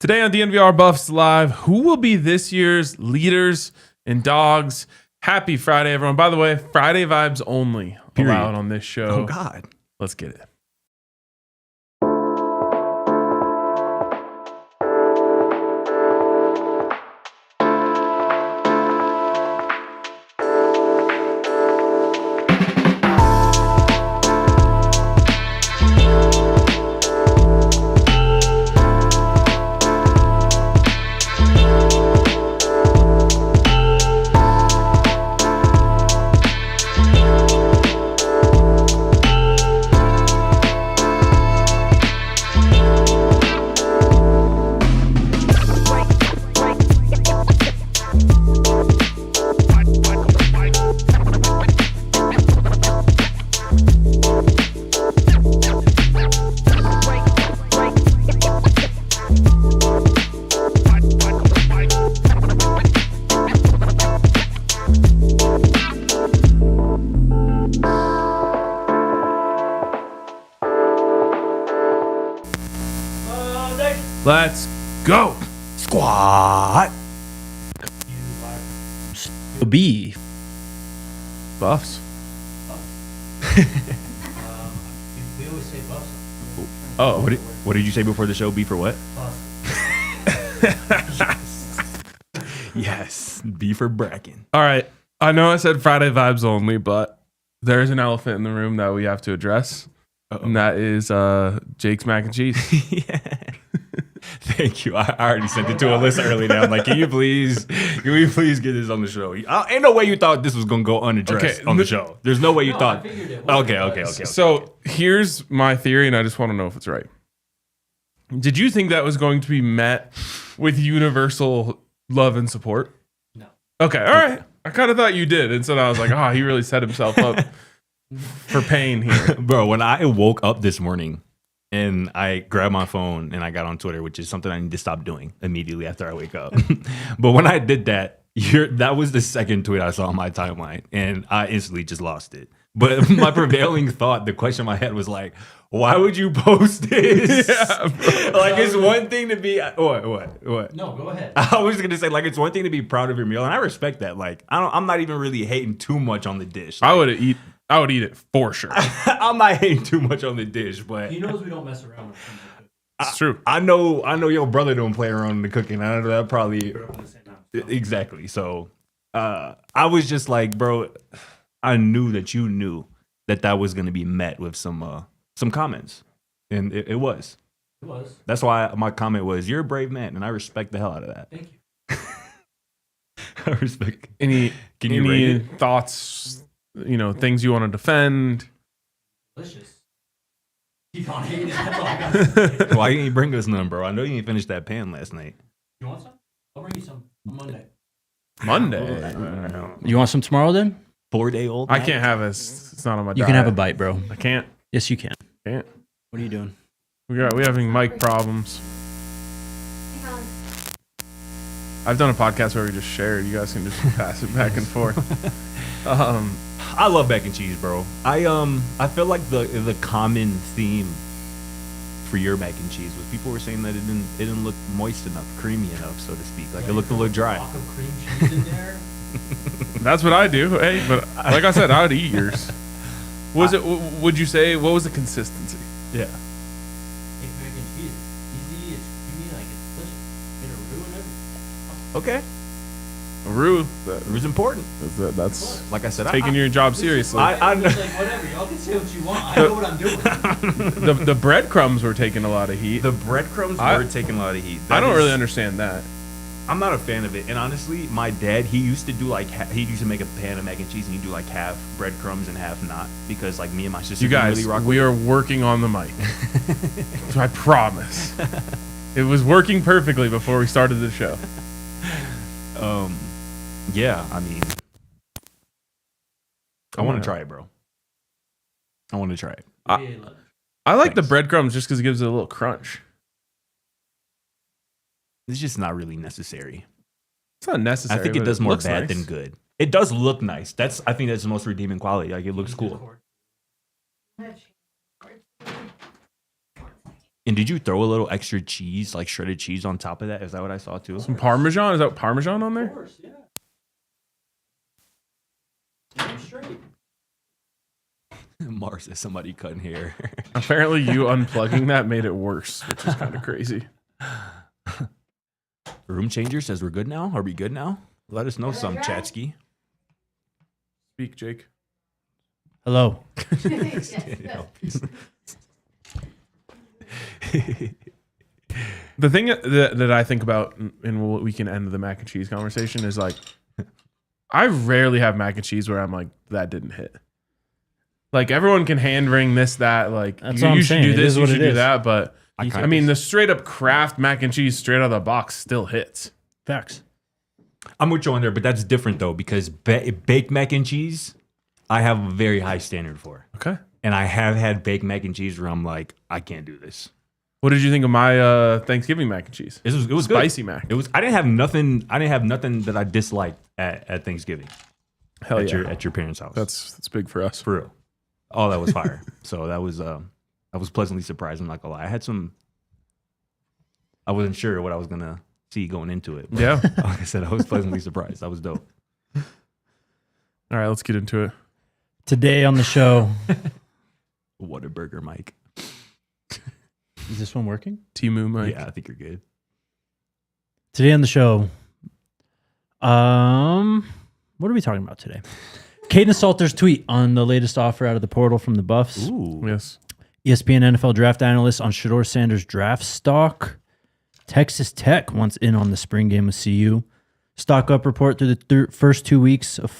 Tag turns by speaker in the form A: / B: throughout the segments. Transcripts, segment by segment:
A: Today on DNVR Buffs Live, who will be this year's leaders in Dawgs? Happy Friday, everyone. By the way, Friday vibes only allowed on this show.
B: Oh, God.
A: Let's get it. Let's go.
B: Squad.
C: B.
A: Buffs.
D: We always say Buffs.
B: Oh, what did you say before the show? B for what? Yes. B for Bracken.
A: All right. I know I said Friday vibes only, but there is an elephant in the room that we have to address.
B: Uh-oh.
A: And that is Jake's mac and cheese.
B: Yeah. Thank you. I already sent it to Alyssa early now. I'm like, can we please get this on the show? Ain't no way you thought this was going to go unaddressed on the show. There's no way you thought.
D: I figured it
B: Okay.
A: So here's my theory, and I just want to know if it's right. Did you think that was going to be met with universal love and support?
D: No.
A: Okay, all right. I kind of thought you did. And so I was like, oh, he really set himself up for pain here.
B: Bro, when I woke up this morning and I grabbed my phone and I got on Twitter, which is something I need to stop doing immediately after I wake up. But when I did that, that was the second tweet I saw on my timeline, and I instantly just lost it. But my prevailing thought, the question in my head was like, why would you post this?
A: Yeah,
B: like, it's one thing to be what?
D: No, go ahead.
B: I was gonna say, like, it's one thing to be proud of your meal, and I respect that. Like, I'm not even really hating too much on the dish.
A: I would eat it for sure.
B: I'm not hating too much on the dish, but
D: He knows we don't mess around with things like that.
A: It's true.
B: I know your brother don't play around in the cooking. I know that probably
D: We're up in the same house.
B: exactly. So I was just like, bro, I knew that you knew that was gonna be met with some comments, and it was.
D: It was.
B: That's why my comment was, "You're a brave man," and I respect the hell out of that.
D: Thank you.
B: I respect.
A: Can you
B: rate it?
A: thoughts? Things you want to defend?
D: Delicious. Keep on hating. That's all I got to say.
B: Why didn't you bring us none, bro? I know you didn't finish that pan last night.
D: You want some? I'll bring you some on Monday.
A: Monday.
C: You want some tomorrow then?
B: 4-day-old.
A: I can't have this. It's not on my diet.
C: You can have a bite, bro.
A: I can't.
C: Yes, you can.
A: Can't.
C: What are you doing?
A: We're having mic problems. I've done a podcast where we just shared. You guys can just pass it back and forth.
B: I love mac and cheese, bro. I feel like the common theme for your mac and cheese was people were saying that it didn't look moist enough, creamy enough, so to speak. Like, it looked a little dry.
D: Block of cream cheese in there.
A: That's what I do. Hey, but like I said, I would eat yours. Would you say, what was the consistency?
B: Yeah.
D: Make mac and cheese. It's easy. It's creamy. Like, it's delicious. Get a roux and everything.
B: Okay.
A: Roux.
B: It was important.
A: That's
B: Like I said,
A: taking your job seriously.
B: I know.
D: It's like, whatever. Y'all can say what you want. I know what I'm doing.
A: The breadcrumbs were taking a lot of heat.
B: The breadcrumbs were taking a lot of heat.
A: I don't really understand that.
B: I'm not a fan of it. And honestly, my dad, he used to do like, he used to make a pan of mac and cheese and he'd do like half breadcrumbs and half not, because like me and my sister
A: You guys,
B: really rock
A: we are working on the mic. I promise. It was working perfectly before we started the show.
B: Yeah, I mean, I want to try it, bro. I want to try it.
A: I like the breadcrumbs just because it gives it a little crunch.
B: It's just not really necessary.
A: It's not necessary.
B: I think it
A: but
B: does more
A: looks
B: bad
A: nice.
B: than good. It does look nice. I think that's the most redeeming quality. Like, it looks cool. And did you throw a little extra cheese, like shredded cheese on top of that? Is that what I saw too?
A: Some Parmesan? Is that Parmesan on there?
D: Of course, yeah. Damn straight.
B: Mars says somebody cutting hair.
A: Apparently, you unplugging that made it worse, which is kind of crazy.
B: Room changer says we're good now. Are we good now? Let us know some, Chatsky.
A: Speak, Jake.
C: Hello.
A: The thing that I think about, and we can end the mac and cheese conversation, is like, I rarely have mac and cheese where I'm like, that didn't hit. Like, everyone can hand wring this, that. Like,
C: That's what I'm
A: you should
C: saying.
A: do
C: It
A: this,
C: is
A: you
C: what
A: should
C: it
A: do
C: is.
A: that. But
B: I
A: mean, the straight up Kraft mac and cheese straight out of the box still hits.
C: Facts.
B: I'm with you on there, but that's different though because baked mac and cheese, I have a very high standard for.
A: Okay.
B: And I have had baked mac and cheese where I'm like, I can't do this.
A: What did you think of my Thanksgiving mac and cheese?
B: It was
A: Spicy
B: good.
A: mac.
B: It was. I didn't have nothing that I disliked at Thanksgiving.
A: Hell
B: at
A: yeah.
B: your parents' house.
A: That's big for us.
B: for real. Oh, that was fire. So that was I was pleasantly surprised. I'm not gonna lie. I wasn't sure what I was gonna see going into it. But
A: Yeah.
B: like I said, I was pleasantly surprised. That was dope.
A: All right, let's get into it.
C: Today on the show,
B: Whataburger, Mike.
C: is this one working?
A: Timu Mike.
B: Yeah, I think you're good.
C: Today on the show, what are we talking about today? Kaidon Salter's tweet on the latest offer out of the portal from the Buffs.
B: Ooh.
A: Yes.
C: ESPN NFL Draft analyst on Shedeur Sanders draft stock. Texas Tech wants in on the spring game with CU. Stock up report through the first 2 weeks of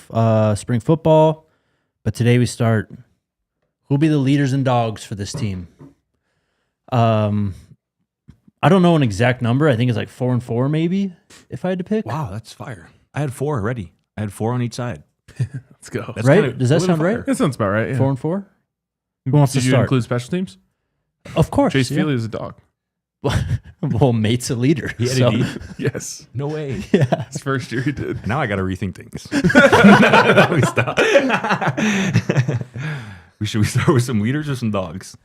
C: spring football. But today we start. Who'll be the leaders and dogs for this team? I don't know an exact number. I think it's like 4-4 maybe, if I had to pick.
B: Wow, that's fire. I had 4 already. I had 4 on each side.
A: Let's go.
B: That's
C: Right?
B: kinda
C: Does that
B: a little
C: sound
B: fire.
C: right?
A: That sounds about right. Yeah.
C: 4-4? Who wants
A: Did
C: to
A: you
C: start?
A: include special teams?
C: Of course.
A: Chase
C: yeah.
A: Feely is a dog.
C: Well, mate's a leader.
B: He had
C: so-
B: a D?
A: Yes.
B: No way.
C: Yeah.
A: His first year he did.
B: Now I got to rethink things. No, we stop. Should we start with some leaders or some dogs?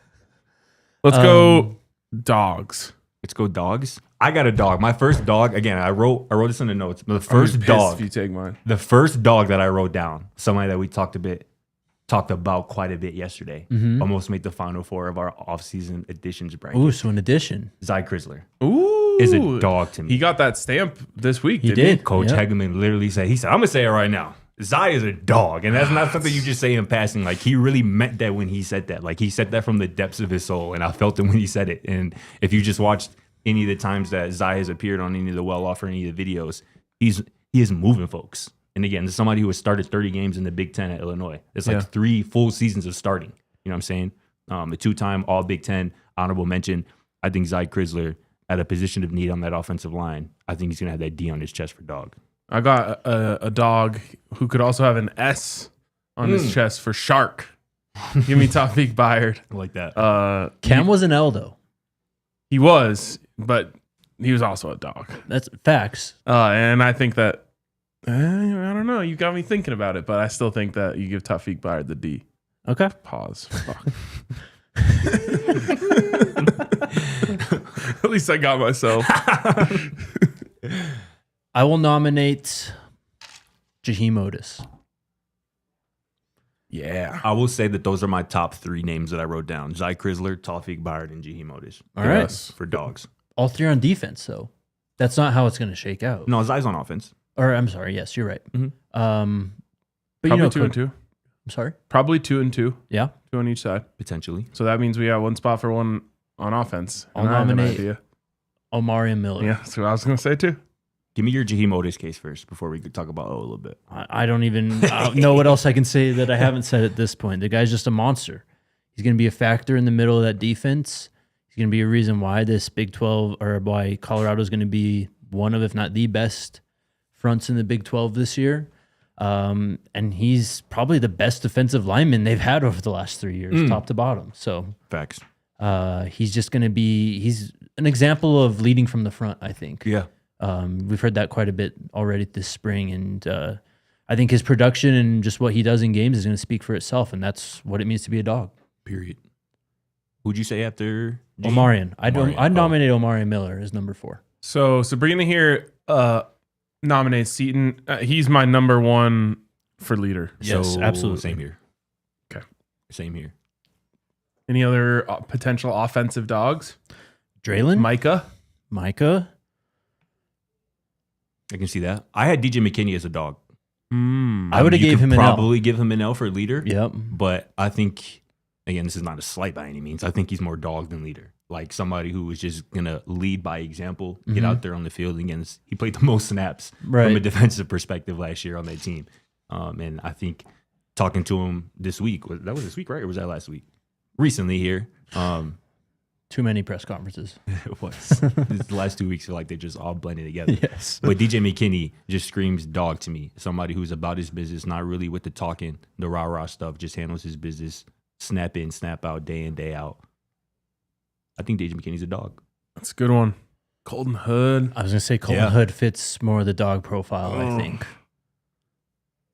A: Let's go dogs.
B: Let's go dogs. I got a dog. My first dog. Again, I wrote this in the notes. The
A: I'm
B: first
A: pissed
B: dog.
A: if you take mine.
B: The first dog that I wrote down. Somebody that we talked about quite a bit yesterday. Almost made the final 4 of our offseason additions bracket.
C: Ooh, so in addition.
B: Zy Chrysler
A: Ooh.
B: is a dog to me.
A: He got that stamp this week.
C: He
A: didn't
C: did.
B: Coach
C: Yep.
B: Hegeman literally said, I'm going to say it right now. Zy is a dog. And that's not something you just say in passing. Like, he really meant that when he said that. Like, he said that from the depths of his soul. And I felt it when he said it. And if you just watched any of the times that Zy has appeared on any of the well-off or any of the videos, he is moving folks. And again, this is somebody who has started 30 games in the Big Ten at Illinois. It's like 3 full seasons of starting. You know what I'm saying? A 2-time All Big Ten, honorable mention. I think Zy Chrysler at a position of need on that offensive line, I think he's going to have that D on his chest for dog.
A: I got a dog who could also have an S on his chest for shark. Give me Tawfiq Bayard.
B: I like that.
C: Cam was an L, though.
A: He was, but he was also a dog.
C: That's facts.
A: And I think that, I don't know. You got me thinking about it, but I still think that you give Tawfiq Bayard the D.
C: Okay.
A: Pause. Fuck. At least I got myself.
C: I will nominate Jaheim Otis.
A: Yeah.
B: I will say that those are my top 3 names that I wrote down. Zy Chrysler, Tawfiq Bayard, and Jaheim Otis.
C: All right.
A: Yes.
B: For dogs.
C: All 3 on defense, though. That's not how it's going to shake out.
B: No, Zy's on offense.
C: Or, I'm sorry. Yes, you're right.
B: Mhm.
C: But
A: Probably
C: you know,
A: 2 and 2.
C: I'm sorry.
A: Probably 2 and 2.
C: Yeah.
A: 2 on each side.
B: Potentially.
A: So that means we got one spot for one on offense.
C: I'll
A: And I have an
C: nominate-
A: idea.
C: Omarion Miller.
A: Yeah, that's what I was going to say too.
B: Give me your Jaheim Otis case first before we could talk about O a little bit.
C: I don't even know what else I can say that I haven't said at this point. The guy's just a monster. He's going to be a factor in the middle of that defense. He's going to be a reason why this Big 12 or why Colorado is going to be one of, if not the best fronts in the Big 12 this year. And he's probably the best defensive lineman they've had over the last 3 years, top to bottom. So
B: Facts.
C: he's just going to be, he's an example of leading from the front, I think.
B: Yeah.
C: We've heard that quite a bit already this spring, and I think his production and just what he does in games is going to speak for itself, and that's what it means to be a dog.
B: Period. Who'd you say after
C: Omarion. I'd
B: Omarion.
C: nominate Omarion Miller as number 4.
A: So Sabrina here nominates Seton. He's my number 1 for leader.
C: Yes, absolutely.
B: Same here.
A: Okay.
B: Same here.
A: Any other potential offensive dogs?
C: Draylon?
A: Micah.
B: I can see that. I had DJ McKinney as a dog.
C: I would have
B: You
C: gave
B: could
C: him an L.
B: probably give him an L for leader.
C: Yep.
B: But I think, again, this is not a slight by any means. I think he's more dog than leader. Like somebody who is just going to lead by example, get out there on the field against. He played the most snaps from a defensive perspective last year on that team. And I think talking to him this week, that was this week, right? Or was that last week? Recently here.
C: Too many press conferences.
B: It was. The last 2 weeks feel like they just all blended together.
C: Yes.
B: But DJ McKinney just screams dog to me. Somebody who's about his business, not really with the talking, the rah-rah stuff, just handles his business, snap in, snap out, day in, day out. I think DJ McKinney's a dog.
A: That's a good one. Colton Hood.
C: I was going to say Colton Hood fits more the dog profile, I think.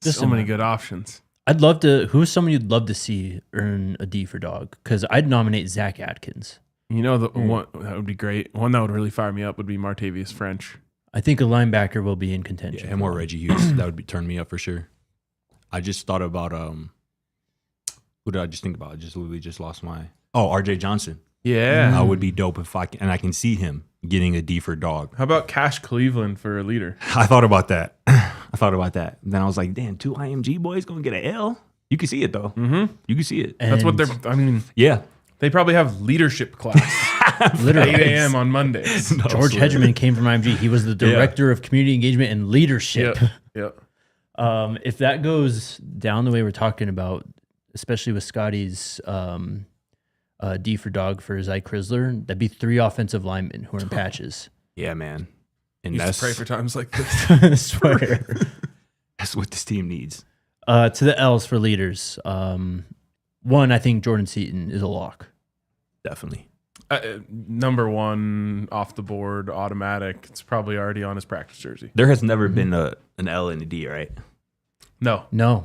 C: Just
A: So many good options.
C: I'd love to. Who's someone you'd love to see earn a D for dog? Because I'd nominate Zach Atkins.
A: You know, the one that would be great. One that would really fire me up would be Martavius French.
C: I think a linebacker will be in contention.
B: Yeah, him or Reggie Hughes. That would turn me up for sure. I just thought about who did I just think about? I just literally just lost my RJ Johnson.
A: Yeah.
B: I would be dope if I can see him getting a D for dog.
A: How about Cash Cleveland for a leader?
B: I thought about that. Then I was like, damn, 2 IMG boys gonna get an L. You can see it though.
A: Mm-hmm.
B: You can see it.
A: That's what they're. I mean,
B: Yeah.
A: they probably have leadership class at
C: Literally.
A: 8 a.m. on Mondays.
B: No,
C: George
B: swear.
C: Hedgerman came from IMG. He was the director of community engagement and leadership.
A: Yep.
C: If that goes down the way we're talking about, especially with Scotty's D for dog for Zy Chrysler, that'd be 3 offensive linemen who are in patches.
B: Yeah, man. And
A: Used
B: that's
A: to pray for times like this.
C: I swear.
B: that's what this team needs.
C: To the L's for leaders. One, I think Jordan Seton is a lock.
B: Definitely.
A: Number 1 off the board, automatic. It's probably already on his practice jersey.
B: There has never been an L and a D, right?
A: No.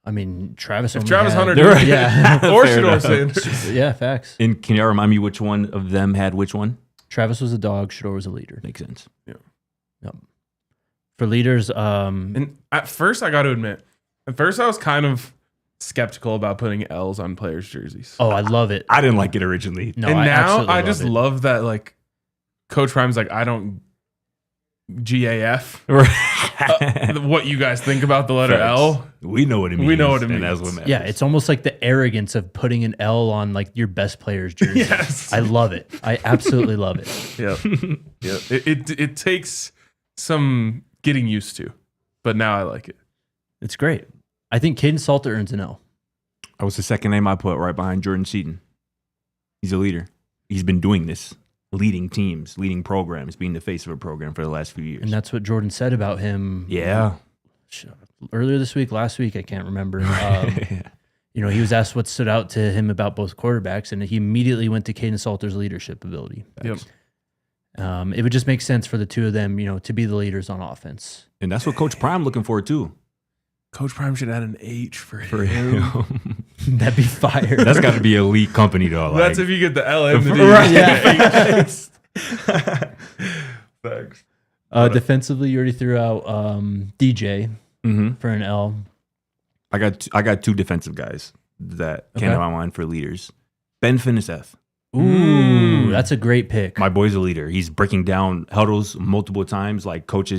C: I mean, Travis.
A: If
C: only
A: Travis
C: had-
A: Hunter did it,
C: yeah,
A: or
B: Fair
A: Shedeur
B: enough.
A: Sanders.
C: yeah, facts.
B: And can y'all remind me which one of them had which one?
C: Travis was a dog. Shedeur was a leader.
B: Makes sense.
C: Yep. For leaders,
A: And at first, I got to admit, I was kind of skeptical about putting L's on players' jerseys.
C: I love it.
B: I didn't like it originally.
C: No,
A: and
C: I
A: now
C: absolutely
A: I just
C: it.
A: love that, like, Coach Prime's like, I don't GAF what you guys think about the letter
B: Facts.
A: L.
B: We know what it means.
A: We know what it
B: And that's
A: means.
B: what matters.
C: Yeah, it's almost like the arrogance of putting an L on like your best player's jersey.
A: Yes.
C: I love it. I absolutely love it.
A: Yep. It takes some getting used to, but now I like it.
C: It's great. I think Kaidon Salter earns an L.
B: That was the second name I put right behind Jordan Seton. He's a leader. He's been doing this, leading teams, leading programs, being the face of a program for the last few years.
C: And that's what Jordan said about him.
B: Yeah.
C: Earlier this week, last week, I can't remember. He was asked what stood out to him about both quarterbacks, and he immediately went to Kaidon Salter's leadership ability.
A: Yep.
C: It would just make sense for the two of them, to be the leaders on offense.
B: And that's what Coach Prime looking for too.
A: Coach Prime should add an H for
B: For
A: him.
B: him.
C: That'd be fire.
B: That's got to be elite company though.
A: That's
B: like-
A: if you get the L and the D.
B: Right.
C: Yeah.
A: Thanks.
C: Defensively, you already threw out DJ
B: Mhm.
C: for an L.
B: I got 2 defensive guys that came
C: Okay.
B: to my mind for leaders. Ben Finiseth.
C: Ooh, that's a great pick.
B: My boy's a leader. He's breaking down huddles multiple times. Like Coach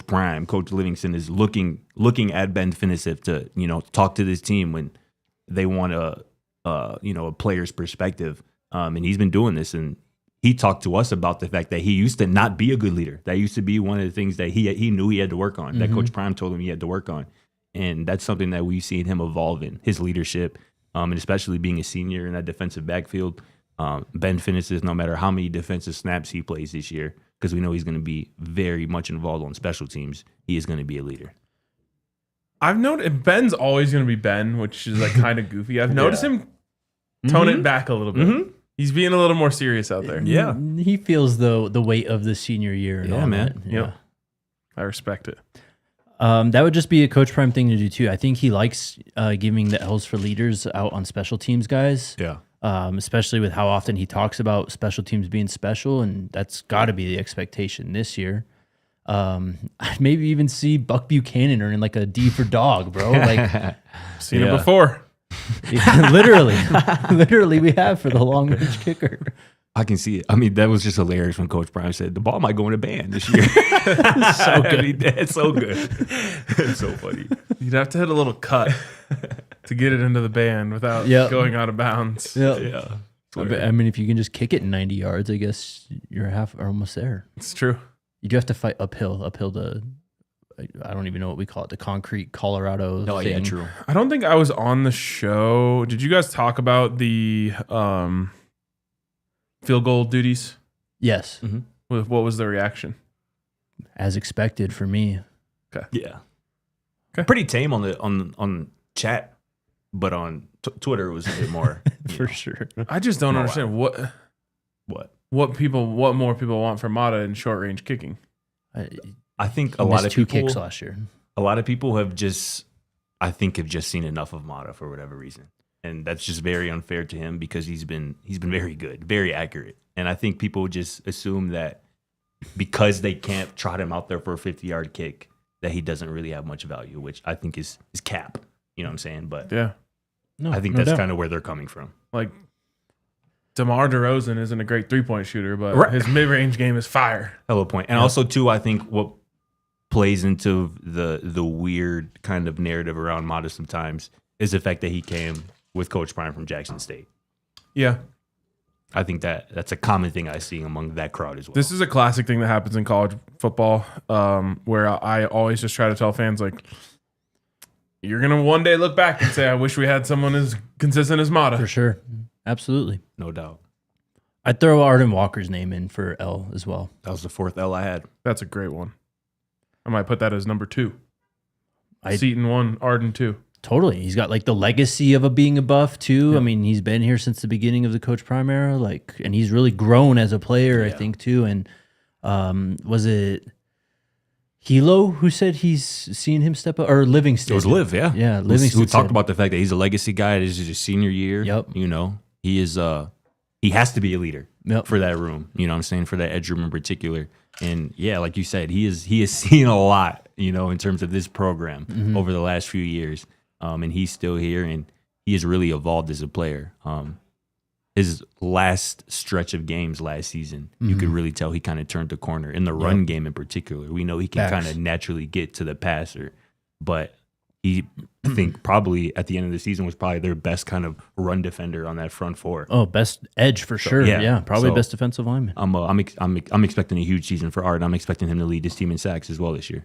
B: Prime, Coach Livingston is looking at Ben Finiseth to talk to this team when they want a player's perspective. And he's been doing this. And he talked to us about the fact that he used to not be a good leader. That used to be one of the things that he knew he had to work on. That Coach Prime told him he had to work on. And that's something that we've seen him evolve in, his leadership, and especially being a senior in that defensive backfield. Ben finishes no matter how many defensive snaps he plays this year, because we know he's going to be very much involved on special teams. He is going to be a leader.
A: I've noticed Ben's always going to be Ben, which is like kind of goofy. I've noticed him tone it back a little bit. He's being a little more serious out there.
B: Yeah.
C: He feels the weight of the senior year. And
B: Yeah,
C: all
B: man.
C: that.
A: Yep. I respect it.
C: That would just be a Coach Prime thing to do too. I think he likes giving the L's for leaders out on special teams guys.
B: Yeah.
C: especially with how often he talks about special teams being special, and that's got to be the expectation this year. I'd maybe even see Buck Buchanan earning like a D for dog, bro. Like,
A: Seen it before.
C: literally we have for the long range kicker.
B: I can see it. I mean, that was just hilarious when Coach Prime said the ball might go in a band this year.
C: So good.
B: I mean, it's so good. It's so funny.
A: You'd have to hit a little cut to get it into the band without going out of bounds.
C: Yeah. I mean, if you can just kick it 90 yards, I guess you're almost there.
A: It's true.
C: You do have to fight uphill to, I don't even know what we call it, the concrete Colorado
B: No,
C: thing.
B: yeah, true.
A: I don't think I was on the show. Did you guys talk about the field goal duties?
C: Yes,
A: What was the reaction?
C: as expected for me.
B: Yeah.
A: Okay.
B: Pretty tame on chat, but on Twitter it was a bit more
C: For sure.
A: I just don't
B: Oh,
A: understand what more people want from Mata in short range kicking.
B: I think
C: He
B: a lot
C: missed
B: of
C: two
B: people
C: kicks last year.
B: a lot of people have just seen enough of Mata for whatever reason. And that's just very unfair to him because he's been very good, very accurate. And I think people just assume that because they can't trot him out there for a 50-yard kick, that he doesn't really have much value, which I think is cap. You know what I'm saying? But
A: Yeah.
C: No,
B: I think
C: no
B: that's
C: doubt.
B: kind of where they're coming from.
A: Like DeMar DeRozan isn't a great 3-point shooter, but
B: Right.
A: his mid range game is fire.
B: Hello point. And also too, I think what plays into the weird kind of narrative around Mata sometimes is the fact that he came with Coach Prime from Jackson State.
A: Yeah.
B: I think that's a common thing I see among that crowd as well.
A: This is a classic thing that happens in college football, where I always just try to tell fans, like, you're going to one day look back and say, I wish we had someone as consistent as Mata.
C: For sure. Absolutely.
B: No doubt.
C: I'd throw Arden Walker's name in for L as well.
B: That was the fourth L I had.
A: That's a great one. I might put that as number 2.
C: I-
A: Seton 1, Arden 2.
C: Totally. He's got like the legacy of being a Buff too. I mean, he's been here since the beginning of the Coach Prime era, and he's really grown as a player, I think too. And was it Hilo who said he's seen him step up, or Livingston?
B: It was Liv, yeah.
C: Yeah,
B: Who
C: Livingston
B: talked
C: said-
B: about the fact that he's a legacy guy. This is his senior year.
C: Yep.
B: You know, he is he has to be a leader
C: Yep.
B: for that room. You know what I'm saying? For that edge room in particular. And yeah, like you said, he has seen a lot, you know, in terms of this program over the last few years. And he's still here, and he has really evolved as a player. His last stretch of games last season, you could really tell he kind of turned the corner in the run game in particular. We know he can
C: Facts.
B: kind of naturally get to the passer, but I think probably at the end of the season was probably their best kind of run defender on that front four.
C: Oh, best edge for sure.
B: yeah.
C: Yeah, probably
B: So-
C: best defensive lineman.
B: I'm expecting a huge season for Art. I'm expecting him to lead this team in sacks as well this year.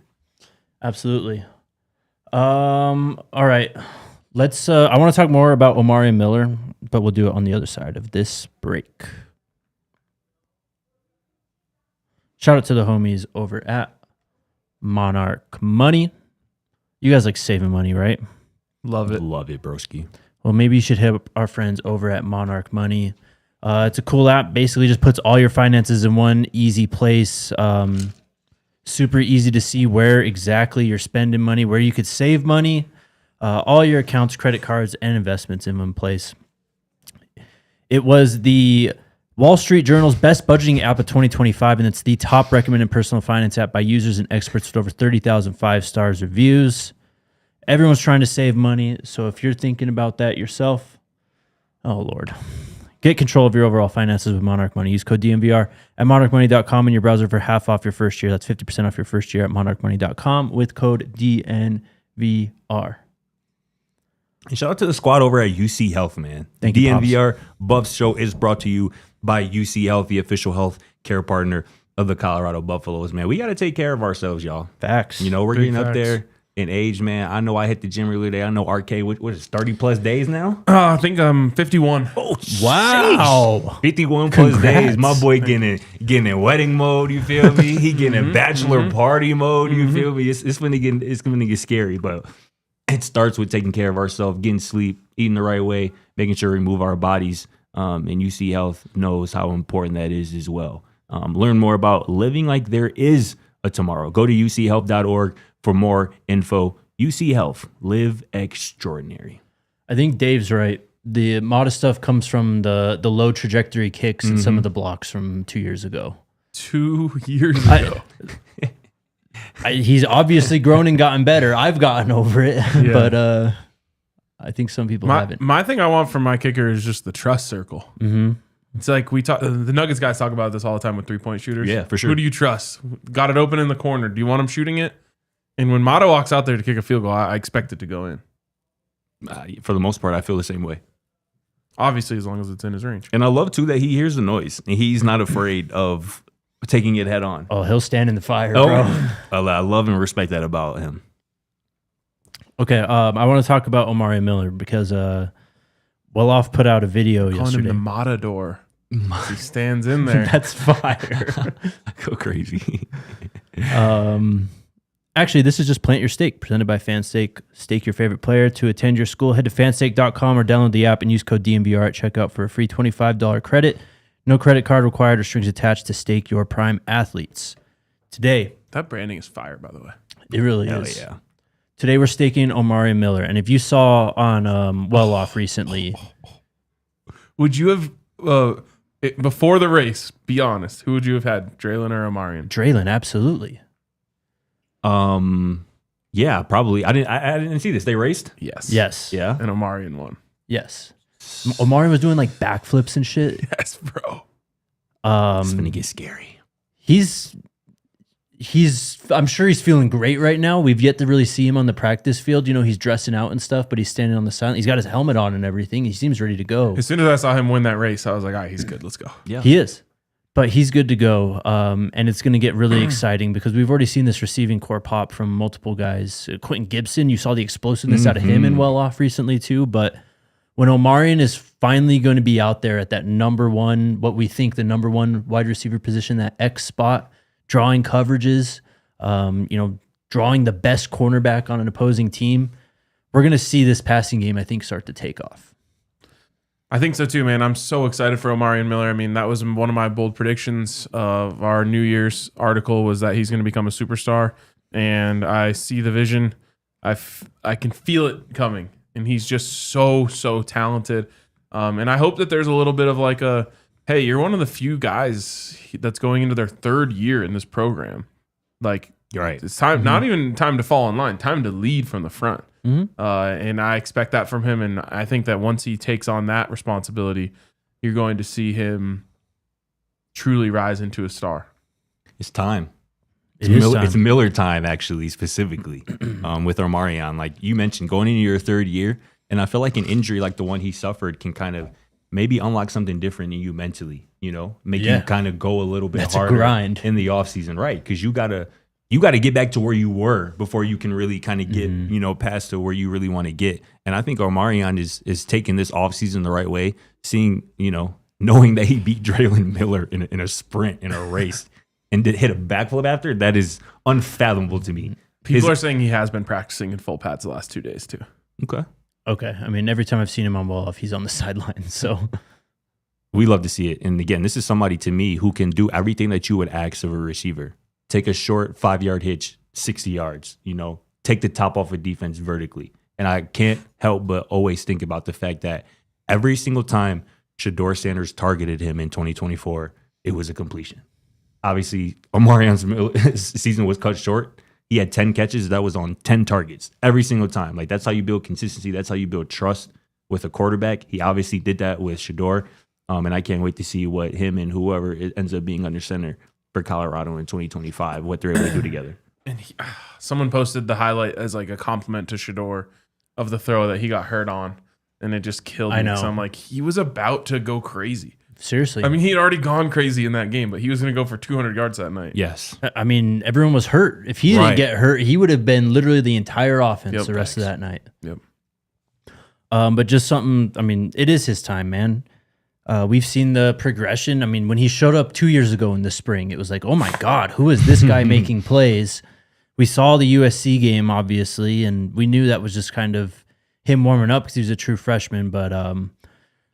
C: Absolutely. All right. Let's I want to talk more about Omarion Miller, but we'll do it on the other side of this break. Shout out to the homies over at Monarch Money. You guys like saving money, right?
A: Love it.
B: Love it, broski.
C: Well, maybe you should hit up our friends over at Monarch Money. It's a cool app. Basically just puts all your finances in one easy place. Super easy to see where exactly you're spending money, where you could save money, all your accounts, credit cards, and investments in one place. It was the Wall Street Journal's best budgeting app of 2025, and it's the top recommended personal finance app by users and experts with over 30,000 5-star reviews. Everyone's trying to save money, so if you're thinking about that yourself, oh Lord, get control of your overall finances with Monarch Money. Use code DNVR at monarchmoney.com in your browser for half off your first year. That's 50% off your first year at monarchmoney.com with code DNVR.
B: And shout out to the squad over at UC Health, man.
C: Thank you,
B: DNVR Buffs show is brought to you by UC Health, the official health care partner of the Colorado Buffaloes, man. We got to take care of ourselves, y'all.
C: Facts.
B: You know, we're
A: Big
B: getting up
A: facts.
B: there in age, man. I know I hit the gym earlier today. I know RK, what is it, 30 plus days now?
A: I think I'm 51.
B: Oh,
C: Wow.
B: 51 plus
C: Congrats.
B: days. My boy getting in wedding mode, you feel me? He getting in bachelor party mode, you feel me? It's gonna get scary, but it starts with taking care of ourselves, getting sleep, eating the right way, making sure we move our bodies. And UC Health knows how important that is as well. Learn more about living like there is a tomorrow. Go to uchealth.org for more info. UC Health, live extraordinary.
C: I think Dave's right. the modest stuff comes from the low trajectory kicks and some of the blocks from 2 years ago.
A: 2 years ago.
C: He's obviously grown and gotten better. I've gotten over it, but I think some people haven't.
A: My thing I want from my kicker is just the trust circle. Mm-hmm. It's like we talk. The Nuggets guys talk about this all the time with 3-point shooters.
B: Yeah, for sure.
A: Who do you trust? Got it open in the corner. Do you want him shooting it? And when Mata walks out there to kick a field goal, I expect it to go in.
B: For the most part, I feel the same way.
A: Obviously, as long as it's in his range.
B: And I love, too, that he hears the noise. And he's not afraid of taking it head on.
C: Oh, he'll stand in the fire, bro.
B: I love and respect that about him.
C: Okay, I want to talk about Omarion Miller because Well-Off put out a video
A: Calling
C: yesterday.
A: him the Matador. He stands in there.
C: That's fire.
B: Go crazy.
C: Actually, this is just Plant Your Stake, presented by Fanstake. Stake your favorite player. To attend your school, head to fanstake.com or download the app and use code DNVR at checkout for a free $25 credit. No credit card required or strings attached to stake your prime athletes. Today,
A: That branding is fire, by the way.
C: it really
B: Hell
C: is.
B: yeah.
C: Today, we're staking Omarion Miller. And if you saw on Well-Off recently,
A: Would you have, before the race, be honest, who would you have had, Draylon or Omarion?
C: Draylon, absolutely.
B: Yeah, probably. I didn't see this. They raced?
A: Yes.
C: Yes.
B: Yeah.
A: And Omarion won.
C: Yes. Omarion was doing like backflips and shit.
A: Yes, bro.
B: It's going to get scary.
C: He's I'm sure he's feeling great right now. We've yet to really see him on the practice field. You know, he's dressing out and stuff, but he's standing on the sideline. He's got his helmet on and everything. He seems ready to go.
A: As soon as I saw him win that race, I was like, all right, he's good. Let's go.
B: Yeah.
C: He is. But he's good to go. And it's going to get really exciting because we've already seen this receiving core pop from multiple guys. Quentin Gibson, you saw the explosiveness out of him in Well-Off recently too. But when Omarion is finally going to be out there at that number one, what we think the number one wide receiver position, that X spot, drawing coverages, drawing the best cornerback on an opposing team, we're going to see this passing game, I think, start to take off.
A: I think so too, man. I'm so excited for Omarion Miller. I mean, that was one of my bold predictions of our New Year's article was that he's going to become a superstar. And I see the vision. I can feel it coming. And he's just so talented. And I hope that there's a little bit of like a, hey, you're one of the few guys that's going into their third year in this program. Like,
B: You're right.
A: it's time, not even time to fall in line, time to lead from the front. And I expect that from him. And I think that once he takes on that responsibility, you're going to see him truly rise into a star.
B: It's time.
C: Time.
B: It's Miller time, actually, specifically with Omarion. Like you mentioned, going into your third year, and I feel like an injury like the one he suffered can kind of maybe unlock something different in you mentally, make you kind of go a little bit
C: That's a
B: harder
C: grind.
B: in the offseason, right? Because you gotta get back to where you were before you can really kind of get, past to where you really want to get. And I think Omarion is taking this offseason the right way, seeing, knowing that he beat Draylon Miller in a sprint, in a race, and did hit a backflip after. That is unfathomable to me.
A: People are saying he has been practicing in full pads the last 2 days too.
C: Okay. I mean, every time I've seen him on Well-Off, he's on the sideline. So
B: We love to see it. And again, this is somebody to me who can do everything that you would ask of a receiver. Take a short 5-yard hitch, 60 yards, take the top off of defense vertically. And I can't help but always think about the fact that every single time Shedeur Sanders targeted him in 2024, it was a completion. Obviously, Omarion's season was cut short. He had 10 catches. That was on 10 targets every single time. Like, that's how you build consistency. That's how you build trust with a quarterback. He obviously did that with Shedeur. And I can't wait to see what him and whoever ends up being under center for Colorado in 2025, what they're able to do together.
A: And someone posted the highlight as like a compliment to Shedeur of the throw that he got hurt on. And it just killed me.
C: I know.
A: So I'm like, he was about to go crazy.
C: seriously.
A: I mean, he had already gone crazy in that game, but he was going to go for 200 yards that night.
B: Yes.
C: I mean, everyone was hurt. If he didn't get hurt, he would have been literally the entire offense the rest of that night.
A: Yep.
C: But just something, I mean, it is his time, man. We've seen the progression. I mean, when he showed up 2 years ago in the spring, it was like, oh my God, who is this guy making plays? We saw the USC game, obviously, and we knew that was just kind of him warming up because he was a true freshman. But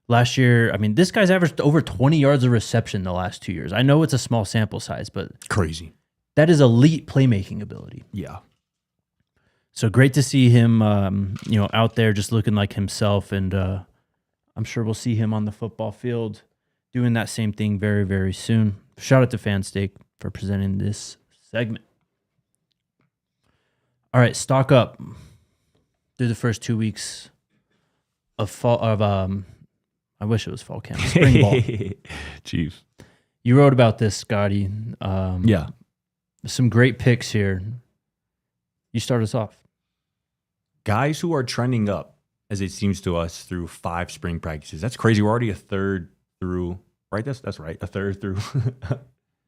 C: last year, I mean, this guy's averaged over 20 yards of reception the last 2 years. I know it's a small sample size, but
B: Crazy.
C: that is elite playmaking ability.
B: Yeah.
C: So great to see him, out there just looking like himself. And I'm sure we'll see him on the football field doing that same thing very, very soon. Shout out to Fanstake for presenting this segment. All right, stock up through the first 2 weeks of fall I wish it was fall camp. Spring ball.
B: Chiefs.
C: You wrote about this, Scotty.
B: Yeah.
C: Some great picks here. You start us off.
B: Guys who are trending up, as it seems to us, through 5 spring practices. That's crazy. We're already a third through, right? That's right. A third through.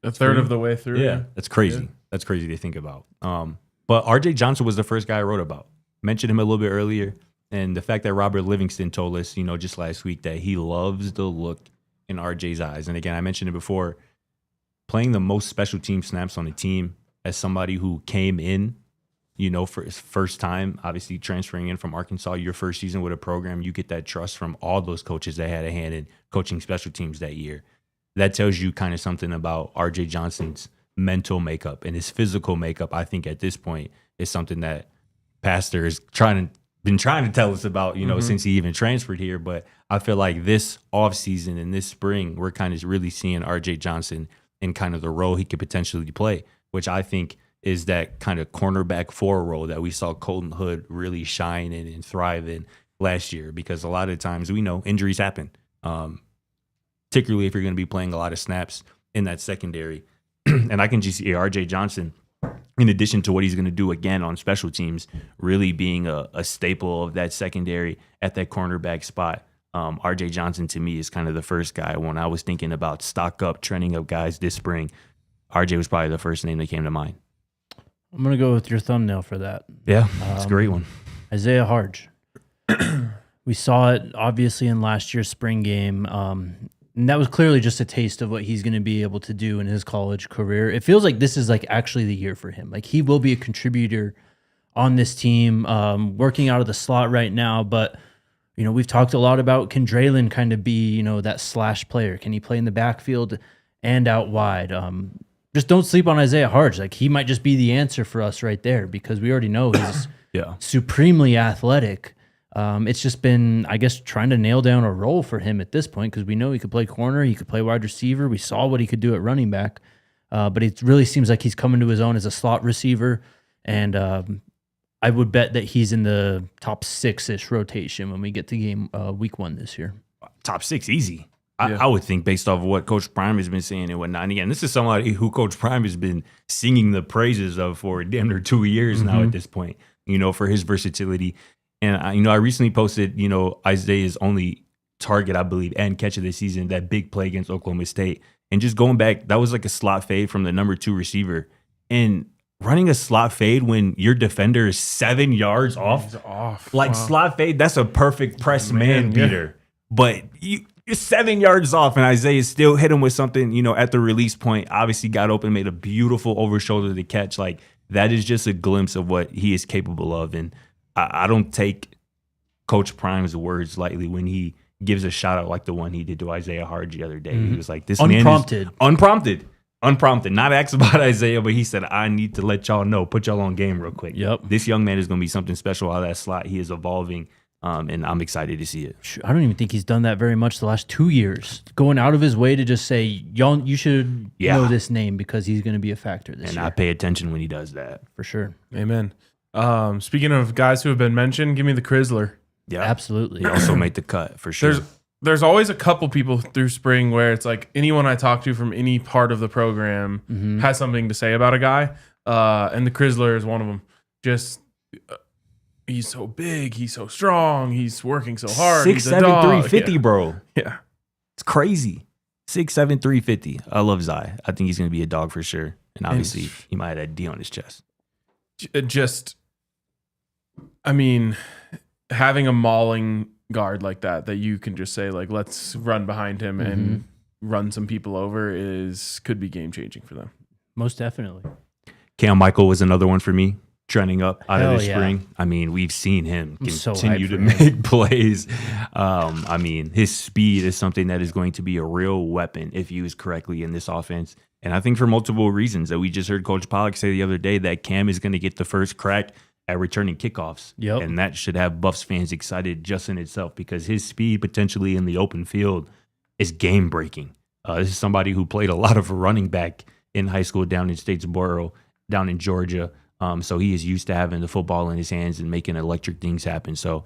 A: A third of the way through.
B: Yeah. That's crazy.
A: Yeah.
B: That's crazy to think about. But RJ Johnson was the first guy I wrote about. Mentioned him a little bit earlier. And the fact that Robert Livingston told us, just last week that he loves the look in RJ's eyes. And again, I mentioned it before, playing the most special team snaps on the team as somebody who came in, for his first time, obviously transferring in from Arkansas, your first season with a program, you get that trust from all those coaches that had a hand in coaching special teams that year. That tells you kind of something about RJ Johnson's mental makeup and his physical makeup. I think at this point is something that Pastor has been trying to tell us about, since he even transferred here. But I feel like this offseason and this spring, we're kind of really seeing RJ Johnson in kind of the role he could potentially play, which I think is that kind of cornerback 4 role that we saw Colton Hood really shine in and thrive in last year. Because a lot of times we know injuries happen, particularly if you're going to be playing a lot of snaps in that secondary. And I can just see RJ Johnson, in addition to what he's going to do again on special teams, really being a staple of that secondary at that cornerback spot. RJ Johnson, to me, is kind of the first guy when I was thinking about stock up, trending up guys this spring. RJ was probably the first name that came to mind.
C: I'm going to go with your thumbnail for that.
B: Yeah, that's a great one.
C: Isaiah Harge. We saw it, obviously, in last year's spring game. And that was clearly just a taste of what he's going to be able to do in his college career. It feels like this is actually the year for him. He will be a contributor on this team, working out of the slot right now. But, we've talked a lot about, can Draylon kind of be, that slash player? Can he play in the backfield and out wide? Just don't sleep on Isaiah Harge. He might just be the answer for us right there, because we already know he's supremely athletic. It's just been, I guess, trying to nail down a role for him at this point, because we know he could play corner, he could play wide receiver. We saw what he could do at running back, but it really seems like he's coming to his own as a slot receiver, and I would bet that he's in the top 6-ish rotation when we get to game week 1 this year.
B: Top 6, easy. I would think, based off of what Coach Prime has been saying and whatnot. And again, this is somebody who Coach Prime has been singing the praises of for damn near 2 years now at this point, for his versatility. And, I recently posted, Isaiah's only target, I believe, and catch of the season, that big play against Oklahoma State. And just going back, that was like a slot fade from the number 2 receiver. And running a slot fade when your defender is 7 yards off.
A: He's off.
B: Slot fade, that's a perfect press man beater. But you're 7 yards off, and Isaiah still hit him with something, at the release point. Obviously got open, made a beautiful over shoulder to catch. That is just a glimpse of what he is capable of. And I don't take Coach Prime's words lightly when he gives a shout out like the one he did to Isaiah Harge the other day. He was like, this man is unprompted, not asked about Isaiah, but he said, I need to let y'all know, put y'all on game real quick.
C: Yep.
B: This young man is going to be something special out of that slot. He is evolving, and I'm excited to see it.
C: I don't even think he's done that very much the last 2 years, going out of his way to just say, y'all, you should know this name because he's going to be a factor this year.
B: And I pay attention when he does that.
C: For sure.
A: Amen. Speaking of guys who have been mentioned, give me the Chrysler.
B: Yeah,
C: absolutely.
B: He also made the cut for sure.
A: There's always a couple people through spring where it's like anyone I talk to from any part of the program has something to say about a guy, and the Chrysler is one of them. Just he's so big, he's so strong, he's working so hard.
B: 6'7", 350, bro.
A: Yeah,
B: it's crazy. 6'7", 350. I love Zai. I think he's going to be a dog for sure, and obviously he might have that D on his chest.
A: Having a mauling guard like that you can just say let's run behind him and run some people over could be game changing for them.
C: Most definitely.
B: Cam Michael was another one for me, trending up out of the
C: yeah.
B: spring. We've seen him continue to
C: him.
B: make plays. His speed is something that is going to be a real weapon if used correctly in this offense. And I think for multiple reasons that we just heard Coach Pollock say the other day that Cam is going to get the first crack at returning kickoffs.
C: Yep.
B: And that should have Buffs fans excited just in itself because his speed potentially in the open field is game breaking. This is somebody who played a lot of running back in high school down in Statesboro, down in Georgia. So he is used to having the football in his hands and making electric things happen. So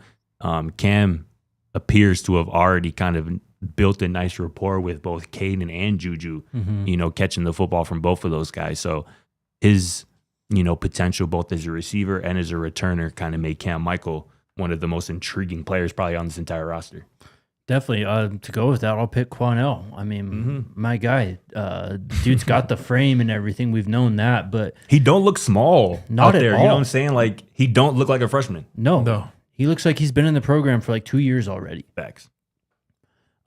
B: Cam appears to have already kind of built a nice rapport with both Kaidon and Juju, catching the football from both of those guys. So his, potential both as a receiver and as a returner kind of made Cam Michael one of the most intriguing players probably on this entire roster.
C: Definitely. To go with that, I'll pick Quanell. I mean, my guy, dude's got the frame and everything. We've known that, but
B: he don't look small
C: Not
B: out
C: at
B: there.
C: all.
B: You know what I'm saying? Like he don't look like a freshman.
C: no. He looks like he's been in the program for like 2 years already.
B: Facts.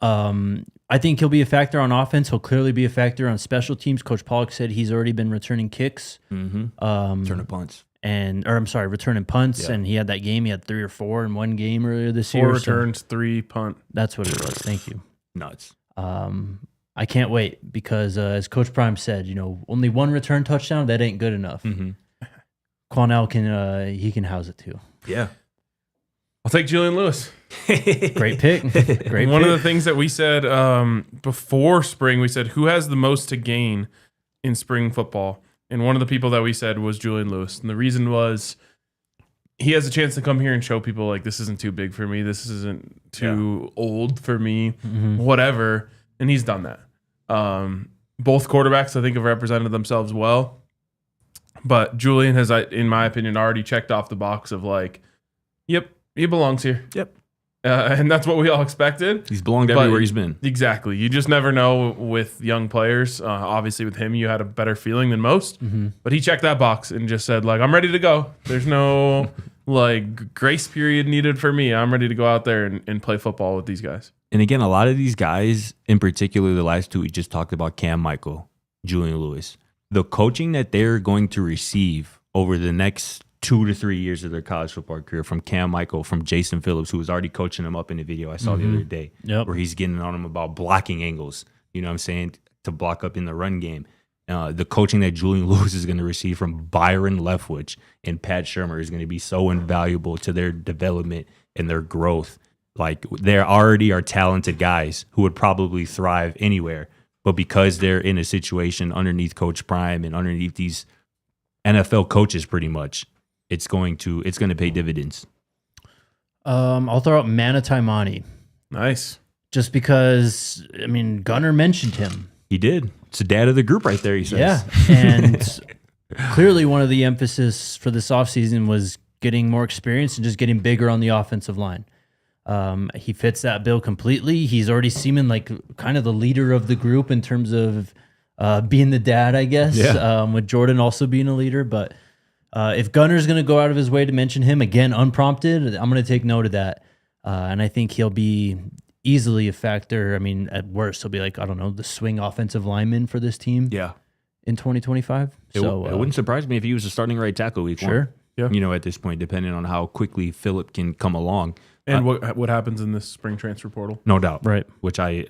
C: I think he'll be a factor on offense. He'll clearly be a factor on special teams. Coach Pollock said he's already been returning kicks.
B: Turn of punts.
C: Returning punts.
B: Yeah.
C: And he had that game. He had 3 or 4 in one game earlier this
A: 4
C: year.
A: returns, 3 punt.
C: That's what it was. Thank you.
B: Nuts.
C: I can't wait because as Coach Prime said, only 1 return touchdown, that ain't good enough. Quanell can house it too.
B: Yeah.
A: I'll take Julian Lewis.
C: Great pick. Great
A: One
C: pick.
A: of the things that we said before spring, we said who has the most to gain in spring football, and one of the people that we said was Julian Lewis, and the reason was he has a chance to come here and show people like this isn't too big for me, this isn't too old for me, whatever, and he's done that. Both quarterbacks I think have represented themselves well, but Julian has, in my opinion, already checked off the box of like, yep, he belongs here.
B: Yep.
A: And that's what we all expected.
B: He's belonged everywhere he's been.
A: Exactly. You just never know with young players. Obviously, with him, you had a better feeling than most. But he checked that box and just said, like, I'm ready to go. There's no, grace period needed for me. I'm ready to go out there and play football with these guys.
B: And again, a lot of these guys, in particular, the last 2 we just talked about, Cam Michael, Julian Lewis, the coaching that they're going to receive over the next 2 to 3 years of their college football career from Cam Michael, from Jason Phillips, who was already coaching him up in the video I saw the other day, where he's getting on him about blocking angles, you know what I'm saying, to block up in the run game. The coaching that Julian Lewis is going to receive from Byron Leftwich and Pat Shermer is going to be so invaluable to their development and their growth. Like, there already are talented guys who would probably thrive anywhere, but because they're in a situation underneath Coach Prime and underneath these NFL coaches pretty much, it's going to pay dividends.
C: I'll throw out Manti Monty.
A: Nice.
C: Just because, Gunner mentioned him.
B: He did. It's the dad of the group right there, he says.
C: Yeah, and clearly one of the emphasis for this offseason was getting more experience and just getting bigger on the offensive line. He fits that bill completely. He's already seeming like kind of the leader of the group in terms of being the dad, I guess, with Jordan also being a leader. But if Gunner's going to go out of his way to mention him, again, unprompted, I'm going to take note of that. And I think he'll be easily a factor. At worst, he'll be like, I don't know, the swing offensive lineman for this team in 2025.
B: It wouldn't surprise me if he was a starting right tackle week one.
A: Yeah.
B: At this point, depending on how quickly Phillip can come along.
A: And what happens in this spring transfer portal?
B: No doubt.
C: Right.
B: Which I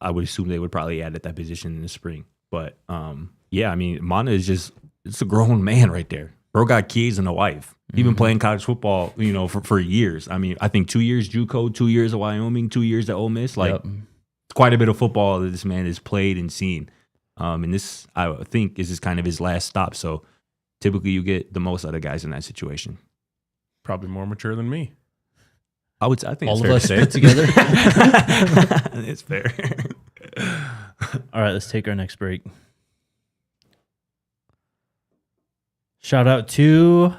B: would assume they would probably add at that position in the spring. But, Mana is it's a grown man right there. Bro got kids and a wife. He's been playing college football, for years. I think 2 years JUCO, 2 years at Wyoming, 2 years at Ole Miss. Quite a bit of football that this man has played and seen. And this, I think, is kind of his last stop. So typically you get the most out of guys in that situation.
A: Probably more mature than me.
B: I think
C: all
B: it's
C: of
B: fair
C: us
B: to say.
C: put together.
B: It's fair.
C: All right, let's take our next break. Shout out to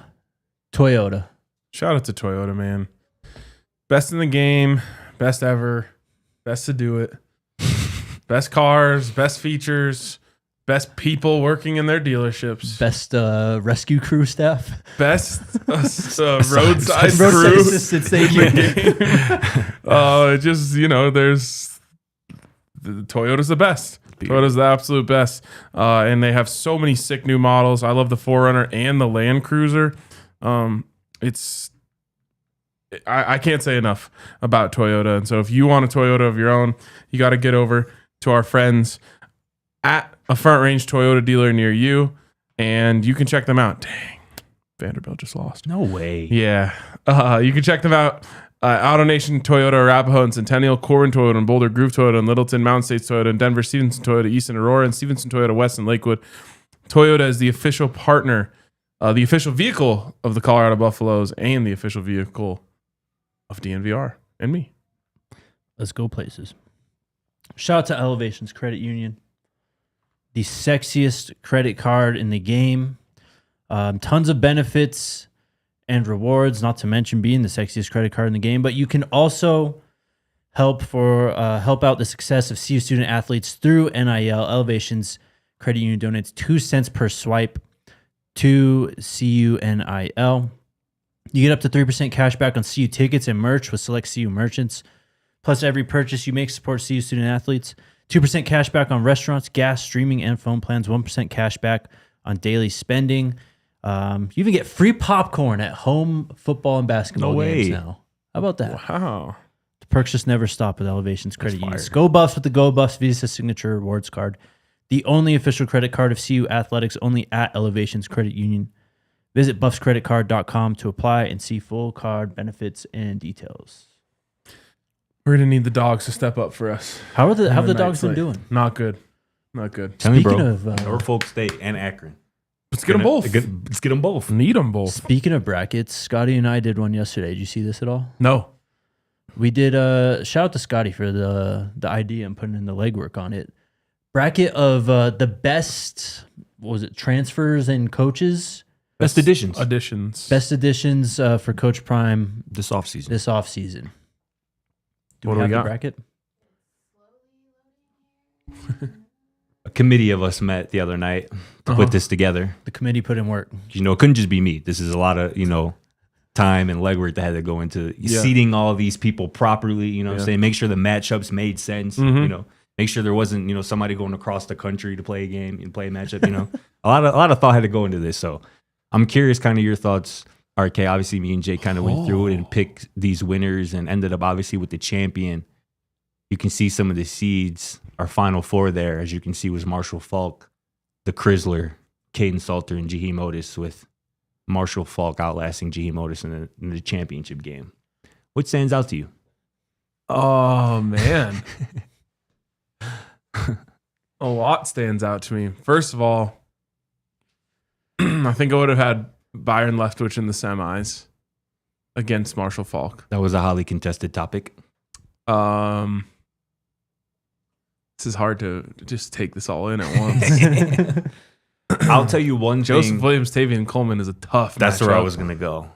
C: Toyota.
A: Shout out to Toyota, man. Best in the game, best ever, best to do it. Best cars, best features, best people working in their dealerships.
C: Best rescue crew staff.
A: Best roadside crew.
C: Assistance, thank you.
A: There's Toyota's the best. Toyota's the absolute best. And they have so many sick new models. I love the 4Runner and the Land Cruiser. I can't say enough about Toyota. And so if you want a Toyota of your own, you got to get over to our friends at a Front Range Toyota dealer near you, and you can check them out. Dang. Vanderbilt just lost.
B: No way.
A: Yeah. You can check them out. AutoNation, Toyota, Arapahoe, and Centennial, Corwin Toyota, and Boulder, Groove Toyota, and Littleton, Mountain States Toyota, and Denver, Stevenson Toyota, East and Aurora, and Stevenson Toyota, West and Lakewood. Toyota is the official partner, the official vehicle of the Colorado Buffaloes, and the official vehicle of DNVR and me.
C: Let's go places. Shout out to Elevations Credit Union, the sexiest credit card in the game. Tons of benefits and rewards, not to mention being the sexiest credit card in the game. But you can also help out the success of CU student athletes through NIL. Elevations Credit Union donates 2 cents per swipe to CU NIL. You get up to 3% cash back on CU tickets and merch with select CU merchants. Plus, every purchase you make supports CU student athletes. 2% cash back on restaurants, gas, streaming, and phone plans. 1% cash back on daily spending. You even get free popcorn at home football and basketball games now. How about that?
A: Wow.
C: The perks just never stop with Elevations Credit Union. Go Buffs with the Go Buffs Visa Signature Rewards Card. The only official credit card of CU Athletics, only at Elevations Credit Union. Visit buffscreditcard.com to apply and see full card benefits and details.
A: We're going to need the Dogs to step up for us.
C: How have the Dogs been doing?
A: Not good. Not good.
B: Tell me,
C: Speaking
B: bro.
C: of,
B: Norfolk State and Akron.
A: Let's get them both.
B: Let's get them both.
A: Need them both.
C: Speaking of brackets, Scotty and I did one yesterday. Did you see this at all?
A: No.
C: We did shout out to Scotty for the idea and putting in the legwork on it. Bracket of the best, what was it, transfers and coaches?
B: Best additions.
C: Best additions for Coach Prime
B: This offseason.
C: Do
A: What
C: we
A: do
C: have
A: we
C: the
A: got?
C: bracket?
B: A committee of us met the other night to put this together.
C: The committee put in work.
B: You know, it couldn't just be me. This is a lot of, time and legwork that had to go into seating all these people properly, what I'm saying? Make sure the matchups made sense, make sure there wasn't, somebody going across the country to play a game and play a matchup, A lot of thought had to go into this. So I'm curious kind of your thoughts. RK, obviously me and Jay kind of went through it and picked these winners and ended up obviously with the champion. You can see some of the seeds. Our Final Four there, as you can see, was Marshall Falk, the Chrysler, Kaidon Salter, and Jaheim Otis, with Marshall Falk outlasting Jaheim Otis in the championship game. What stands out to you?
A: Oh, man. A lot stands out to me. First of all, I think I would have had Byron Leftwich in the semis against Marshall Falk.
B: That was a highly contested topic.
A: This is hard to just take this all in at once.
B: I'll tell you one
A: Joseph
B: thing.
A: Williams, Tavian Coleman is a tough
B: That's
A: matchup.
B: where I was going to go.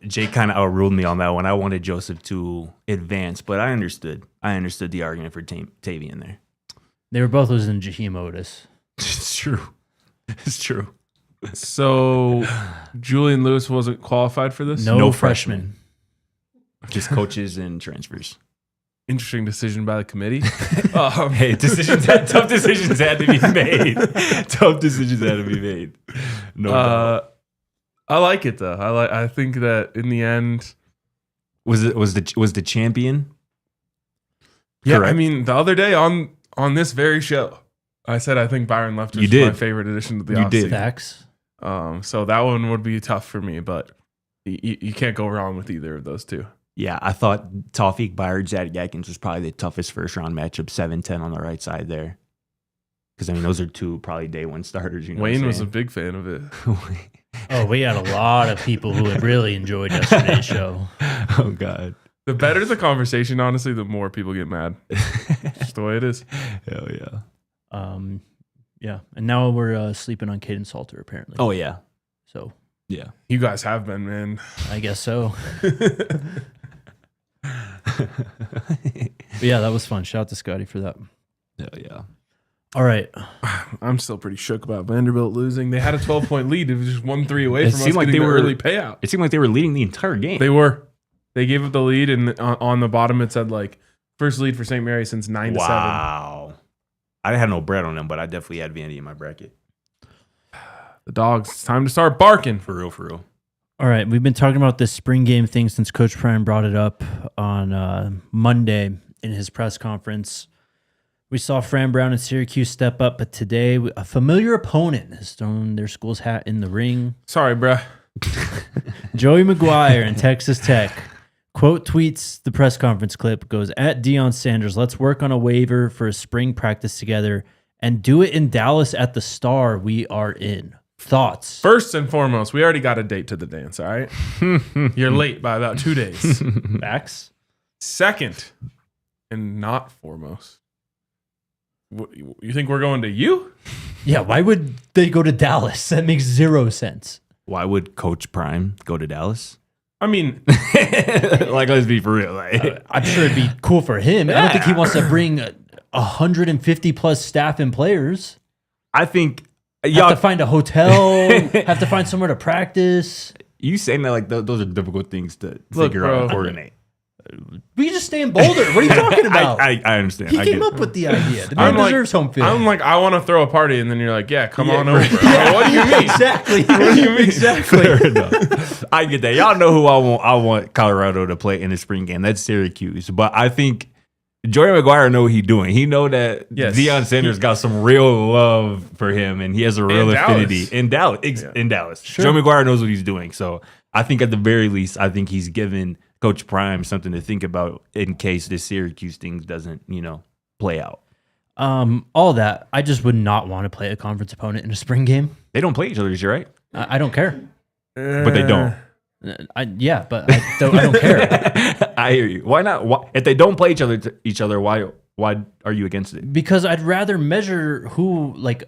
B: Jay kind of outruled me on that one. I wanted Joseph to advance, but I understood. The argument for Tavian there.
C: They were both losing Jaheim Otis.
B: It's true. It's true.
A: So Julian Lewis wasn't qualified for this?
C: No
B: No
C: freshman.
B: Just coaches and transfers.
A: Interesting decision by the committee.
B: Hey, tough decisions had to be made. Tough decisions had to be made. No doubt.
A: I like it though. I think that in the end,
B: Was the champion?
A: yeah.
B: Correct.
A: I mean, the other day on this very show, I said I think Byron Leftwich
B: You
A: was
B: did.
A: my favorite addition to the
B: You did.
A: offseason.
C: Facts.
A: So that one would be tough for me, but you can't go wrong with either of those two.
B: Yeah, I thought Tawfiq Byard, Zadok Atkins was probably the toughest first round matchup. 7-10 on the right side there. Because I mean, those are two probably day one starters. You know,
A: Wayne
B: what
A: was a
B: I'm
A: big fan of it.
B: saying?
C: Oh, we had a lot of people who had really enjoyed yesterday's show.
B: Oh God.
A: The better the conversation, honestly, the more people get mad. Just the way it is.
B: Hell yeah.
C: Yeah. And now we're sleeping on Kaidon Salter, apparently.
B: Oh yeah.
C: So
B: Yeah.
A: You guys have been, man.
C: I guess so. But yeah, that was fun. Shout out to Scotty for that.
B: Hell yeah.
C: All right.
A: I'm still pretty shook about Vanderbilt losing. They had a 12-point lead. It was just 1-3 away
B: It
A: from us
B: seemed like
A: getting
B: they
A: the
B: were-
A: early payout.
B: It seemed like they were leading the entire game.
A: They were. They gave up the lead, and on the bottom it said like first lead for St. Mary since 9-7.
B: Wow. I had no bread on them, but I definitely had Vandy in my bracket.
A: The Dogs. It's time to start barking.
B: For real, for real.
C: All right. We've been talking about this spring game thing since Coach Prime brought it up on Monday in his press conference. We saw Fran Brown and Syracuse step up, but today a familiar opponent has thrown their school's hat in the ring.
A: Sorry, bruh.
C: Joey McGuire and Texas Tech. Quote tweets the press conference clip, goes, at Deion Sanders, let's work on a waiver for a spring practice together and do it in Dallas at the Star we are in. Thoughts?
A: First and foremost, we already got a date to the dance, all right? You're late by about 2 days.
C: Facts?
A: Second, and not foremost, you think we're going to you?
C: Yeah, why would they go to Dallas? That makes zero sense.
B: Why would Coach Prime go to Dallas?
A: I mean,
B: Like, let's be for real. Like,
C: I'm sure it'd be cool for him. I don't think he wants to bring 150 plus staff and players.
B: I think
C: Have to find a hotel, have to find somewhere to practice.
B: you saying that like those are difficult things to
A: Look,
B: figure out and
A: bro.
B: coordinate.
C: We can just stay in Boulder. What are you talking about?
B: I understand.
C: He
B: I
C: came
B: get
C: up
B: it.
C: with the idea. The man deserves home field.
A: I'm like, I want to throw a party, and then you're like, yeah, come on over.
B: right.
A: Bro, what do you mean?
C: Exactly. What do you mean? Exactly.
B: Fair enough. I get that. Y'all know who I want. I want Colorado to play in the spring game. That's Syracuse. But I think Joey McGuire know what he's doing. He know that
A: Yes.
B: Deion Sanders got some real love for him, and he has a real
A: In
B: affinity
A: Dallas.
B: in Dallas. In Dallas, Joey McGuire knows what he's doing. So I think at the very least, I think he's given Coach Prime something to think about in case this Syracuse thing doesn't, play out.
C: All that. I just would not want to play a conference opponent in a spring game.
B: They don't play each other this year, right?
C: I don't care.
B: But they don't.
C: But I don't care.
B: I hear you. Why not? Why, if they don't play each other, why are you against it?
C: Because I'd rather measure who, like,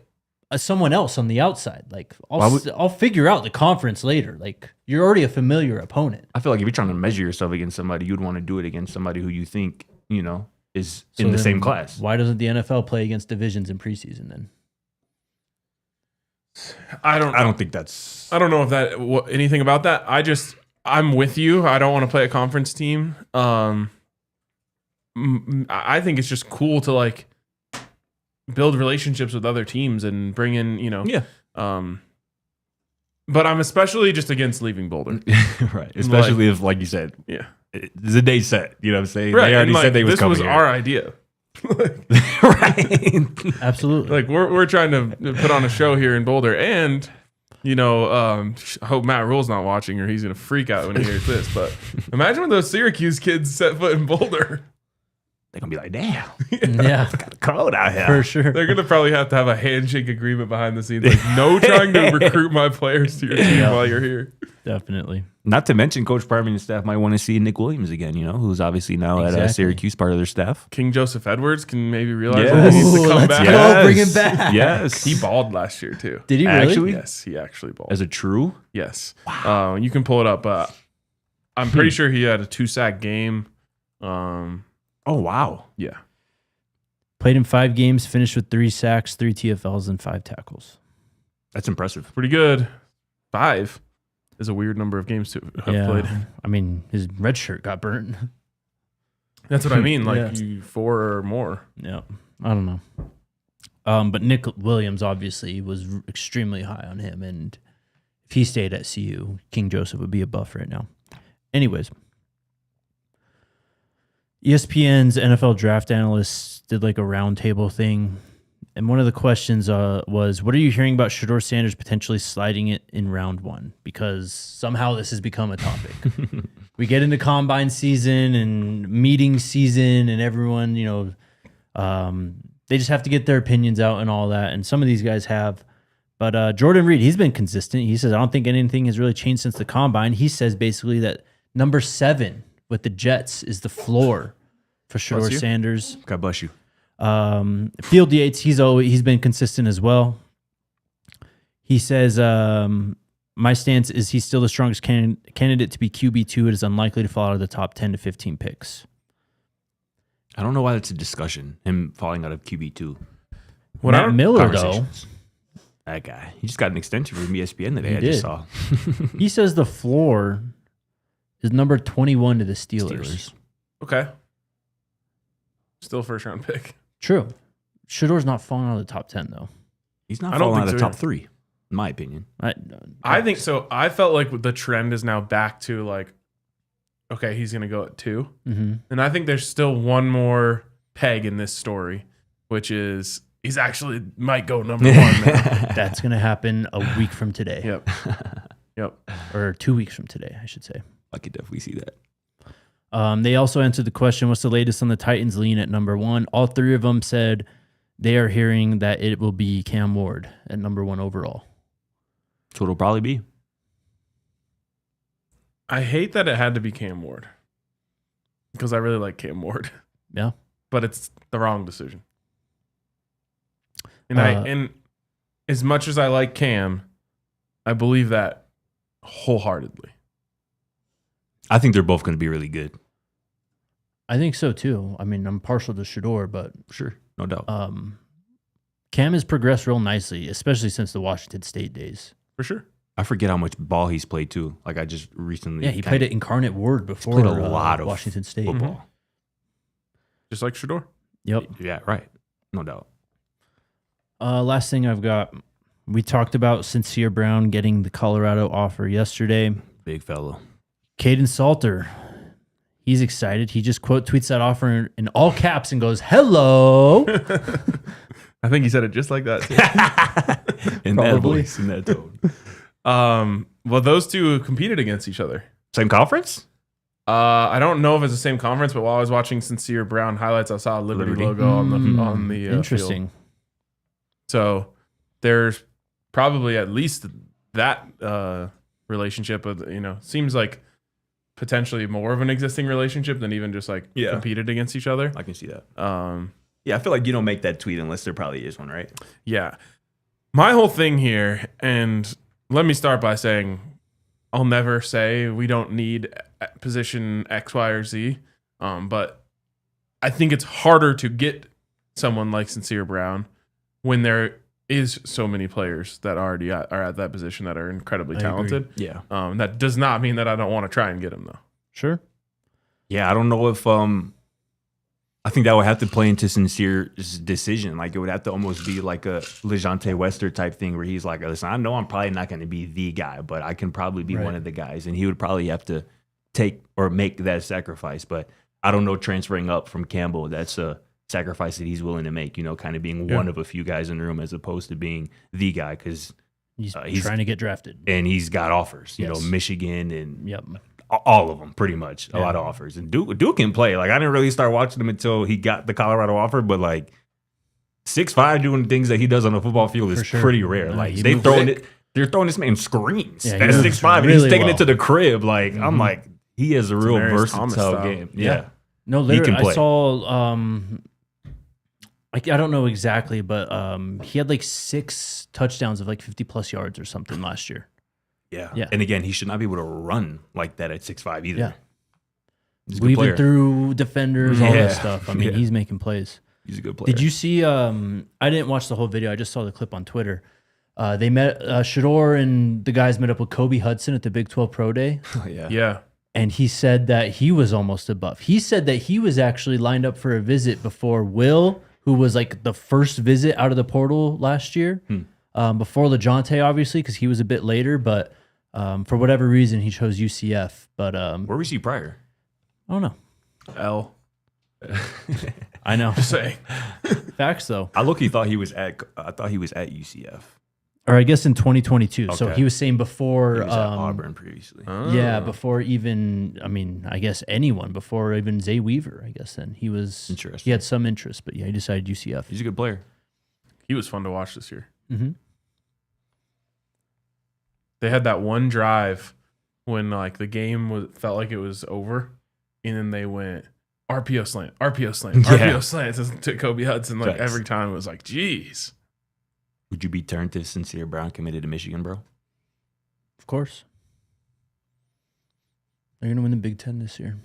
C: someone else on the outside. Like, I'll figure out the conference later. Like, you're already a familiar opponent.
B: I feel like if you're trying to measure yourself against somebody, you'd want to do it against somebody who you think, is
C: So
B: in the
C: then
B: same class.
C: Why doesn't the NFL play against divisions in preseason then?
A: I don't
B: think that's.
A: know if anything about that. I'm with you. I don't want to play a conference team. I think it's just cool to like build relationships with other teams and bring in,
B: Yeah.
A: But I'm especially just against leaving Boulder.
B: Right. Especially if, like you said,
A: Yeah.
B: the day set. You know what I'm saying?
A: Right.
B: They already
A: and,
B: said they was
A: this
B: coming
A: was
B: here.
A: our idea.
B: Right.
C: Absolutely.
A: Like we're trying to put on a show here in Boulder, and I hope Matt Rule's not watching, or he's gonna freak out when he hears this. But imagine when those Syracuse kids set foot in Boulder.
B: They're going to be like, damn,
C: Yeah,
B: cold out here.
C: for sure.
A: They're gonna probably have to have a handshake agreement behind the scenes, like no trying to recruit my players to your team while you're here.
C: Definitely.
B: Not to mention, Coach Prime and his staff might want to see Nick Williams again, who's obviously now at
C: Exactly.
B: Syracuse, part of their staff.
A: King Joseph Edwards can maybe realize
B: Yes.
A: that he needs to
C: Ooh,
A: come
C: let's
A: back.
C: go. Bring him back.
B: Yes.
A: He balled last year too.
C: Did he really?
B: Actually?
A: Yes, he actually balled.
B: As a true?
A: Yes. Wow. You can pull it up, but I'm pretty sure he had a 2-sack game.
B: Oh, wow.
A: Yeah.
C: Played in 5 games, finished with 3 sacks, 3 TFLs, and 5 tackles.
B: That's impressive.
A: Pretty good. 5 is a weird number of games to have played.
C: I mean, his red shirt got burnt.
A: That's what I mean. Like
C: Yeah.
A: you 4 or more.
C: Yeah, I don't know. But Nick Williams obviously was extremely high on him, and if he stayed at CU, King Joseph would be a buff right now. Anyways, ESPN's NFL Draft analysts did like a roundtable thing, and one of the questions was, "What are you hearing about Shedeur Sanders potentially sliding it in round 1?" Because somehow this has become a topic. We get into combine season and meeting season, and everyone, they just have to get their opinions out and all that. And some of these guys have. But Jordan Reed, he's been consistent. He says, I don't think anything has really changed since the combine. He says basically that number 7 with the Jets is the floor for Shedeur
B: you.
C: Sanders.
B: God bless you.
C: Field Yates, he's been consistent as well. He says, my stance is he's still the strongest candidate to be QB2. It is unlikely to fall out of the top 10 to 15 picks.
B: I don't know why that's a discussion, him falling out of QB2.
C: Matt Miller, though,
B: That guy. He just got an extension from ESPN today,
C: He
B: I just
C: did.
B: saw.
C: he says the floor is number 21 to the Steelers.
A: Okay. Still first round pick.
C: True. Shedeur's not falling out of the top 10, though.
B: He's not
A: I don't
B: falling out
A: think
B: of the
A: so,
B: top 3, in my opinion.
A: I think so. I felt like the trend is now back to like, okay, he's going to go at 2.
C: Mm-hmm.
A: And I think there's still one more peg in this story. which is he's actually might go number 1 now.
C: That's going to happen a week from today.
A: Yep.
C: Or 2 weeks from today, I should say.
B: I could definitely see that.
C: They also answered the question, what's the latest on the Titans lean at number 1? All 3 of them said they are hearing that it will be Cam Ward at number 1 overall.
B: So it'll probably be.
A: I hate that it had to be Cam Ward because I really like Cam Ward.
C: Yeah.
A: But it's the wrong decision. And and as much as I like Cam, I believe that wholeheartedly.
B: I think they're both going to be really good.
C: I think so too. I mean, I'm partial to Shedeur, but
B: Sure, no doubt.
C: Cam has progressed real nicely, especially since the Washington State days.
A: For sure.
B: I forget how much ball he's played too. Like I just recently.
C: Yeah, he played at Incarnate Word before.
B: Played a lot of
C: Washington State
B: football.
A: Just like Shedeur.
C: Yep.
B: Yeah, right. No doubt.
C: Last thing I've got, we talked about Sincere Brown getting the Colorado offer yesterday.
B: Big fellow.
C: Kaidon Salter, he's excited. He just quote tweets that offer in all caps and goes, "Hello."
A: I think he said it just like that too.
B: In that
C: Probably.
B: voice, in that tone.
A: Well, those two competed against each other.
B: Same conference?
A: I don't know if it's the same conference, but while I was watching Sincere Brown highlights, I saw a Liberty logo on the
C: Interesting.
A: field. So there's probably at least that relationship. Seems like potentially more of an existing relationship than even just like competed against each other.
B: I can see that. Yeah, I feel like you don't make that tweet unless there probably is one, right?
A: Yeah. My whole thing here, and let me start by saying I'll never say we don't need position X, Y, or Z, but I think it's harder to get someone like Sincere Brown when there is so many players that already are at that position that are incredibly talented.
B: Yeah.
A: That does not mean that I don't want to try and get him, though.
C: Sure.
B: Yeah, I don't know if I think that would have to play into Sincere's decision. Like it would have to almost be like a LeJontay Wester type thing where he's like, listen, I know I'm probably not going to be the guy, but I can probably be one of the guys. And he would probably have to take or make that sacrifice. But I don't know, transferring up from Campbell, that's a sacrifice that he's willing to make, kind of being one of a few guys in the room as opposed to being the guy because
C: he's trying to get drafted.
B: And he's got offers,
C: Yes.
B: Michigan and
C: Yep.
B: all of them, pretty much. A lot of offers. And Duke can play. Like, I didn't really start watching him until he got the Colorado offer, but like 6'5" doing the things that he does on the football field is pretty rare.
C: No,
B: like
C: he
B: they're
C: moves
B: throwing this man screens
C: Yeah,
B: at
C: he
B: 6'5", and
C: really
B: he's taking
C: well.
B: it to the crib. Like I'm like, he has a real
A: Marius Thomas
B: versatile
A: style.
B: game. Yeah.
C: No,
B: He
C: literally,
B: can play.
C: I saw. I don't know exactly, but he had like 6 touchdowns of like 50+ yards or something last year.
B: Yeah. And again, he should not be able to run like that at 6'5" either.
C: Yeah.
B: He's a good
C: Weaving
B: player.
C: through defenders, all
B: Yeah.
C: that stuff. I mean,
B: Yeah.
C: he's making plays.
B: He's a good player.
C: Did you see? I didn't watch the whole video. I just saw the clip on Twitter. They met Shedeur and the guys met up with Kobe Hudson at the Big 12 Pro Day,
A: Yeah.
C: and he said that he was almost a Buff. He said that he was actually lined up for a visit before Will, who was like the first visit out of the portal last year, before LeJontay, obviously, because he was a bit later. But for whatever reason, he chose UCF. But
B: Where was he prior?
C: I don't know.
A: L.
C: I know.
A: Just saying.
C: Facts, though.
B: I thought he was at UCF.
C: Or I guess in 2022. So
B: Okay.
C: he was saying before.
B: He was at Auburn previously.
C: Yeah, before even, I guess anyone, before even Zay Weaver, I guess then. He had some interest, but yeah, he decided UCF.
B: He's a good player.
A: He was fun to watch this year.
C: Mm-hmm.
A: They had that one drive when like the game felt like it was over, and then they went RPO slant, RPO slant to Kobe Hudson. Like
B: Facts.
A: every time it was like, geez.
B: Would you be turned to Sincere Brown committed to Michigan, bro?
C: Of course. They're going to win the Big Ten this year.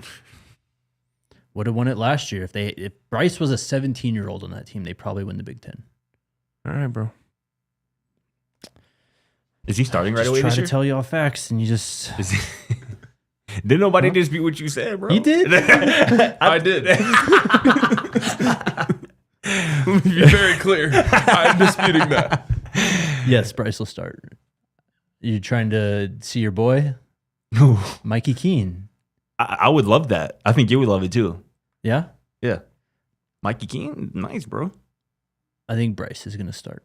C: Would have won it last year. If Bryce was a 17-year-old on that team, they probably win the Big Ten.
A: All right, bro.
B: Is he starting right
C: Just
B: away
C: try
B: this
C: to
B: year?
C: tell y'all facts, and you just...
B: Did nobody dispute what you said, bro?
C: You did?
A: I did. Let me be very clear. I'm disputing that.
C: Yes, Bryce will start. You trying to see your boy? Mikey Keene.
B: I would love that. I think you would love it too.
C: Yeah?
B: Yeah. Mikey Keene, nice, bro.
C: I think Bryce is going to start.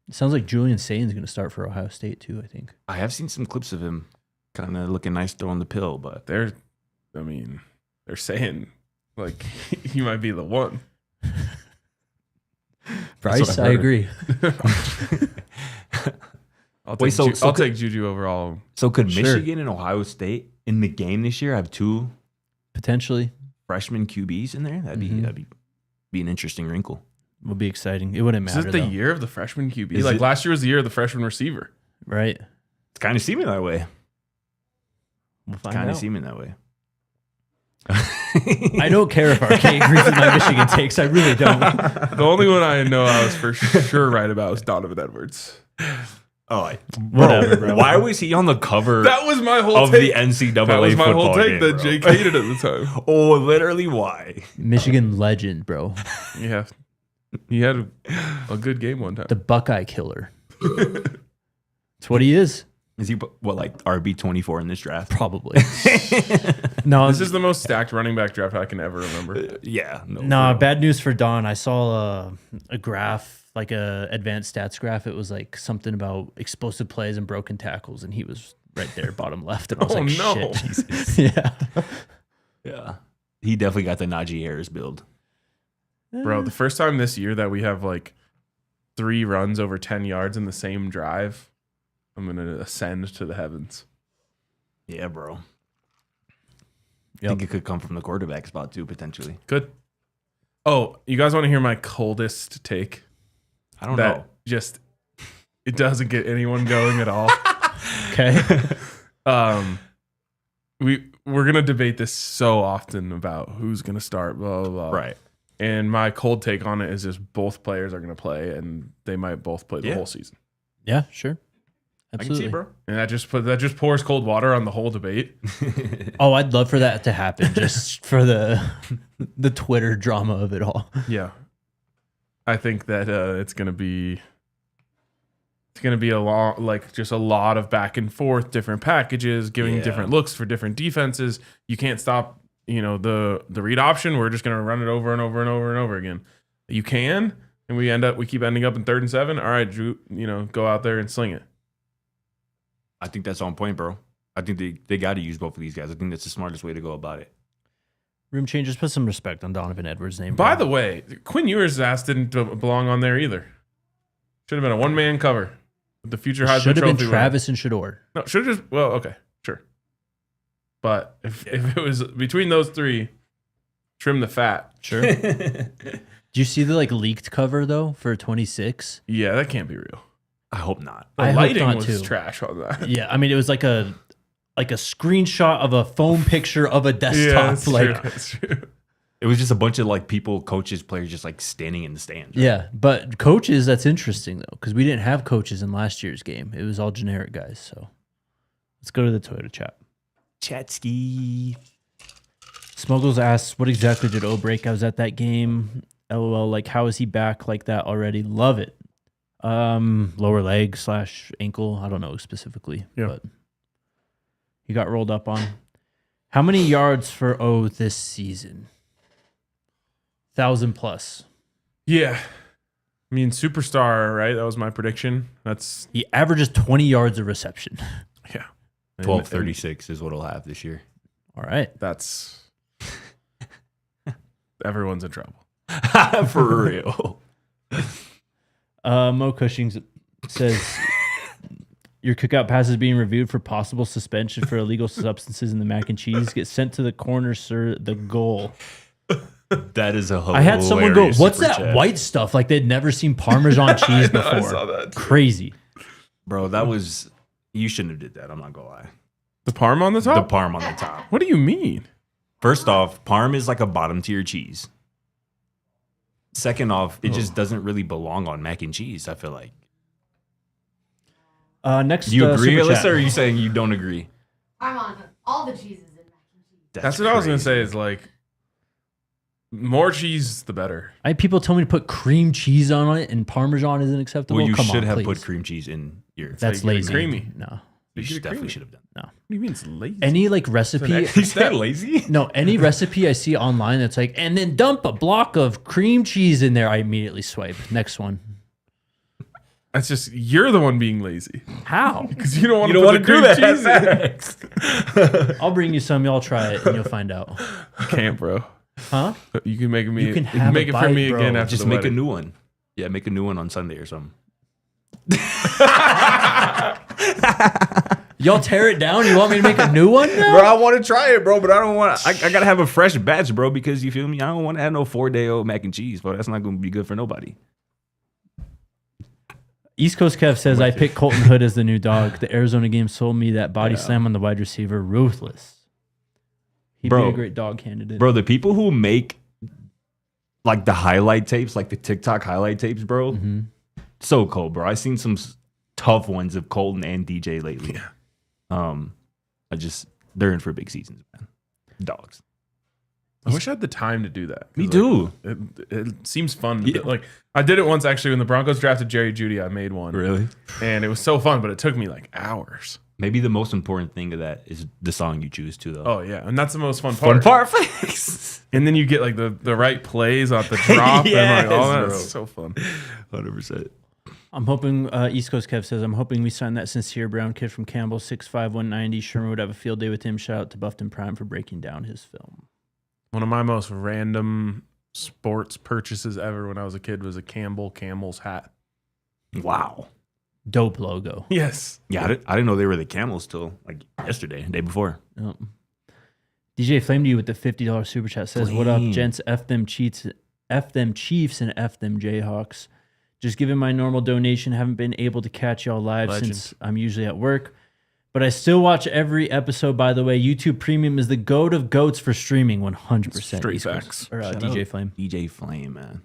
C: It sounds like Julian Sain's going to start for Ohio State too, I think.
B: I have seen some clips of him kind of looking nice throwing the pill, but
A: They're saying like he might be the one.
C: Bryce, I agree.
A: I'll
B: Wait,
A: take Juju overall.
B: So could
C: Sure.
B: Michigan and Ohio State in the game this year have two
C: Potentially.
B: freshman QBs in there? That'd be an interesting wrinkle.
C: Will be exciting. It wouldn't
A: Is
C: matter
A: it the
C: though,
A: year of the freshman QB?
B: Is
A: Like
B: it?
A: last year was the year of the freshman receiver.
C: right?
B: It's kind of seeming that way.
C: We'll find
B: Kind of
C: out.
B: seeming that way.
C: I don't care if RK agrees with my Michigan takes. I really don't.
A: The only one I know I was for sure right about was Donovan Edwards.
B: Oh,
C: Whatever, bro.
B: Why was he on the cover
A: That was my whole
B: of
A: take.
B: the NCAA
A: That was my
B: football
A: whole take
B: game,
A: that
B: bro?
A: Jake hated at the time.
B: Oh, literally why?
C: Michigan legend, bro.
A: Yeah. He had a good game one time.
C: The Buckeye killer. That's what he is.
B: Is he what, like RB24 in this draft?
C: Probably. No,
A: This is the most stacked running back draft I can ever remember.
B: Yeah. No.
C: no,
B: for real.
C: bad news for Don. I saw a graph, like a advanced stats graph. It was like something about explosive plays and broken tackles, and he was right there, bottom left. And I was
A: Oh,
C: like,
A: no.
C: shit. Yeah.
B: Yeah. He definitely got the Najee Harris build.
A: Bro, the first time this year that we have like 3 runs over 10 yards in the same drive, I'm going to ascend to the heavens.
B: Yeah, bro. I
C: Yep.
B: think it could come from the quarterback spot too, potentially.
A: Good. Oh, you guys want to hear my coldest take?
B: I don't
A: That
B: know.
A: just, it doesn't get anyone going at all.
C: Okay.
A: We're going to debate this so often about who's going to start, blah, blah, blah.
B: Right.
A: And my cold take on it is just both players are going to play and they might both play the
B: Yeah.
A: whole season.
C: Yeah, sure.
B: I can
C: Absolutely.
B: see, bro.
A: And that just pours cold water on the whole debate.
C: Oh, I'd love for that to happen just for the Twitter drama of it all.
A: Yeah. I think that it's going to be a lot, like just a lot of back and forth, different packages, giving
B: Yeah.
A: different looks for different defenses. You can't stop, the read option. We're just going to run it over and over and over and over again. You can, and we keep ending up in 3rd and 7. All right, Drew, go out there and sling it.
B: I think that's on point, bro. I think they got to use both of these guys. I think that's the smartest way to go about it.
C: Room changers, put some respect on Donovan Edwards' name.
A: By
C: bro.
A: the way, Quinn Ewers' ass didn't belong on there either. Should have been a one-man cover with the future Heisman
C: Should have been
A: Trophy winner.
C: Travis and Shedeur.
A: No, should have just. Well, okay, sure. But if it was between those 3, trim the fat.
C: Sure. Do you see the leaked cover though for 26?
A: Yeah, that can't be real.
B: I hope not.
A: The
C: I hope
A: lighting
C: not,
A: was
C: too.
A: trash on that.
C: Yeah, I mean it was like a screenshot of a phone picture of a desktop.
A: that's true. That's true.
B: It was just a bunch of people, coaches, players just standing in the stands. Right?
C: Yeah, but coaches, that's interesting though, because we didn't have coaches in last year's game. It was all generic guys. So let's go to the Toyota chat.
B: Chatsky.
C: Smuggles asks, what exactly did O break? I was at that game. LOL, how is he back like that already? Love it. Lower leg / ankle. I don't know specifically, but he got rolled up on. How many yards for O this season? 1,000 plus.
A: Yeah, I mean superstar, right? That was my prediction. That's
C: He averages 20 yards a reception.
A: yeah.
B: 1236 is what he'll have this year.
C: All right.
A: That's everyone's in trouble.
B: For real.
C: Mo Cushing says your cookout pass is being reviewed for possible suspension for illegal substances in the mac and cheese. Get sent to the corner, sir. The goal.
B: That is a hilarious
C: I had someone go, "What's
B: super
C: that
B: chat.
C: white stuff?" Like they'd never seen Parmesan cheese before.
A: I saw that too.
C: Crazy.
B: Bro, that was... You shouldn't have did that. I'm not going to lie.
A: The parm on the
B: The
A: top.
B: parm on the top.
A: What do you mean?
B: First off, parm is like a bottom tier cheese. Second off, it just doesn't really belong on mac and cheese, I feel like.
C: Next,
B: Do you agree,
C: super
B: Alyssa,
C: chat.
B: or are you saying you don't agree?
E: I'm on all the cheeses in mac and cheese.
A: That's what I was gonna say. Is more cheese, the better.
C: I had people tell me to put cream cheese on it, and Parmesan isn't acceptable.
B: Well, you
C: Come
B: should
C: on,
B: have
C: please.
B: put cream cheese in your...
C: That's
A: how you get it
C: lazy.
A: creamy.
C: No,
B: You
A: Speaking of
B: definitely
A: creamy.
B: should have done.
A: What do you mean it's lazy?
C: Any like recipe?
B: Is that lazy?
C: No, any recipe I see online that's like, and then dump a block of cream cheese in there, I immediately swipe. Next one.
A: That's just you're the one being lazy
C: How?
A: because you don't want
B: You
A: to
B: don't
A: put the
B: want to
A: cream
B: do that.
A: cheese in.
C: I'll bring you some. Y'all try it and you'll find out.
A: Can't, bro.
C: Huh?
A: You can make me.
C: You can have
A: make
C: a
A: it for
C: bite,
A: me
C: bro.
A: again after
B: Just
A: the
B: make a
A: wedding.
B: new one. Yeah, make a new one on Sunday or something.
C: Y'all tear it down? You want me to make a new one now?
B: Bro, I want to try it, bro, but I don't want. I gotta have a fresh batch, bro, because you feel me. I don't want to have no 4-day-old mac and cheese, bro. That's not gonna be good for nobody.
C: East Coast Kev says, I picked Colton Hood as the new dog. The Arizona game sold me that body slam on the wide receiver. Ruthless. He'd be
B: Bro.
C: a great dog candidate.
B: Bro, the people who make like the highlight tapes, like the TikTok highlight tapes, bro, so cold, bro. I've seen some tough ones of Colton and DJ lately. They're in for big seasons, man. Dogs.
A: I wish I had the time to do that.
B: Me
A: 'Cause,
B: too.
A: like, it seems fun. To do. Like I did it once actually when the Broncos drafted Jerry Jeudy. I made one,
B: Really?
A: and it was so fun, but it took me like hours.
B: Maybe the most important thing of that is the song you choose to, though.
A: Oh yeah, and that's the most fun part.
B: Facts.
A: And then you get like the right plays on the drop, and like all that.
B: bro.
A: It's so fun.
B: 100%.
C: I'm hoping, East Coast Kev says, I'm hoping we sign that Sincere Brown kid from Campbell, 6'5", 190. Sherman would have a field day with him. Shout out to Buffton Prime for breaking down his film.
A: One of my most random sports purchases ever when I was a kid was a Camel's hat.
B: Wow.
C: Dope logo.
A: Yes.
B: Yeah, I didn't know they were the Camels till like yesterday, the day before.
C: Yep. DJ Flame to you with the $50 super chat says, what up,
B: Flame.
C: gents? F them Chiefs and F them Jayhawks. Just giving my normal donation. Haven't been able to catch y'all live
A: Legend.
C: since I'm usually at work. But I still watch every episode, by the way. YouTube Premium is the goat of goats for streaming, 100%.
A: Straight
C: East Coast-
A: facts.
C: Or
B: Shout
C: DJ
B: out.
C: Flame.
B: DJ Flame, man.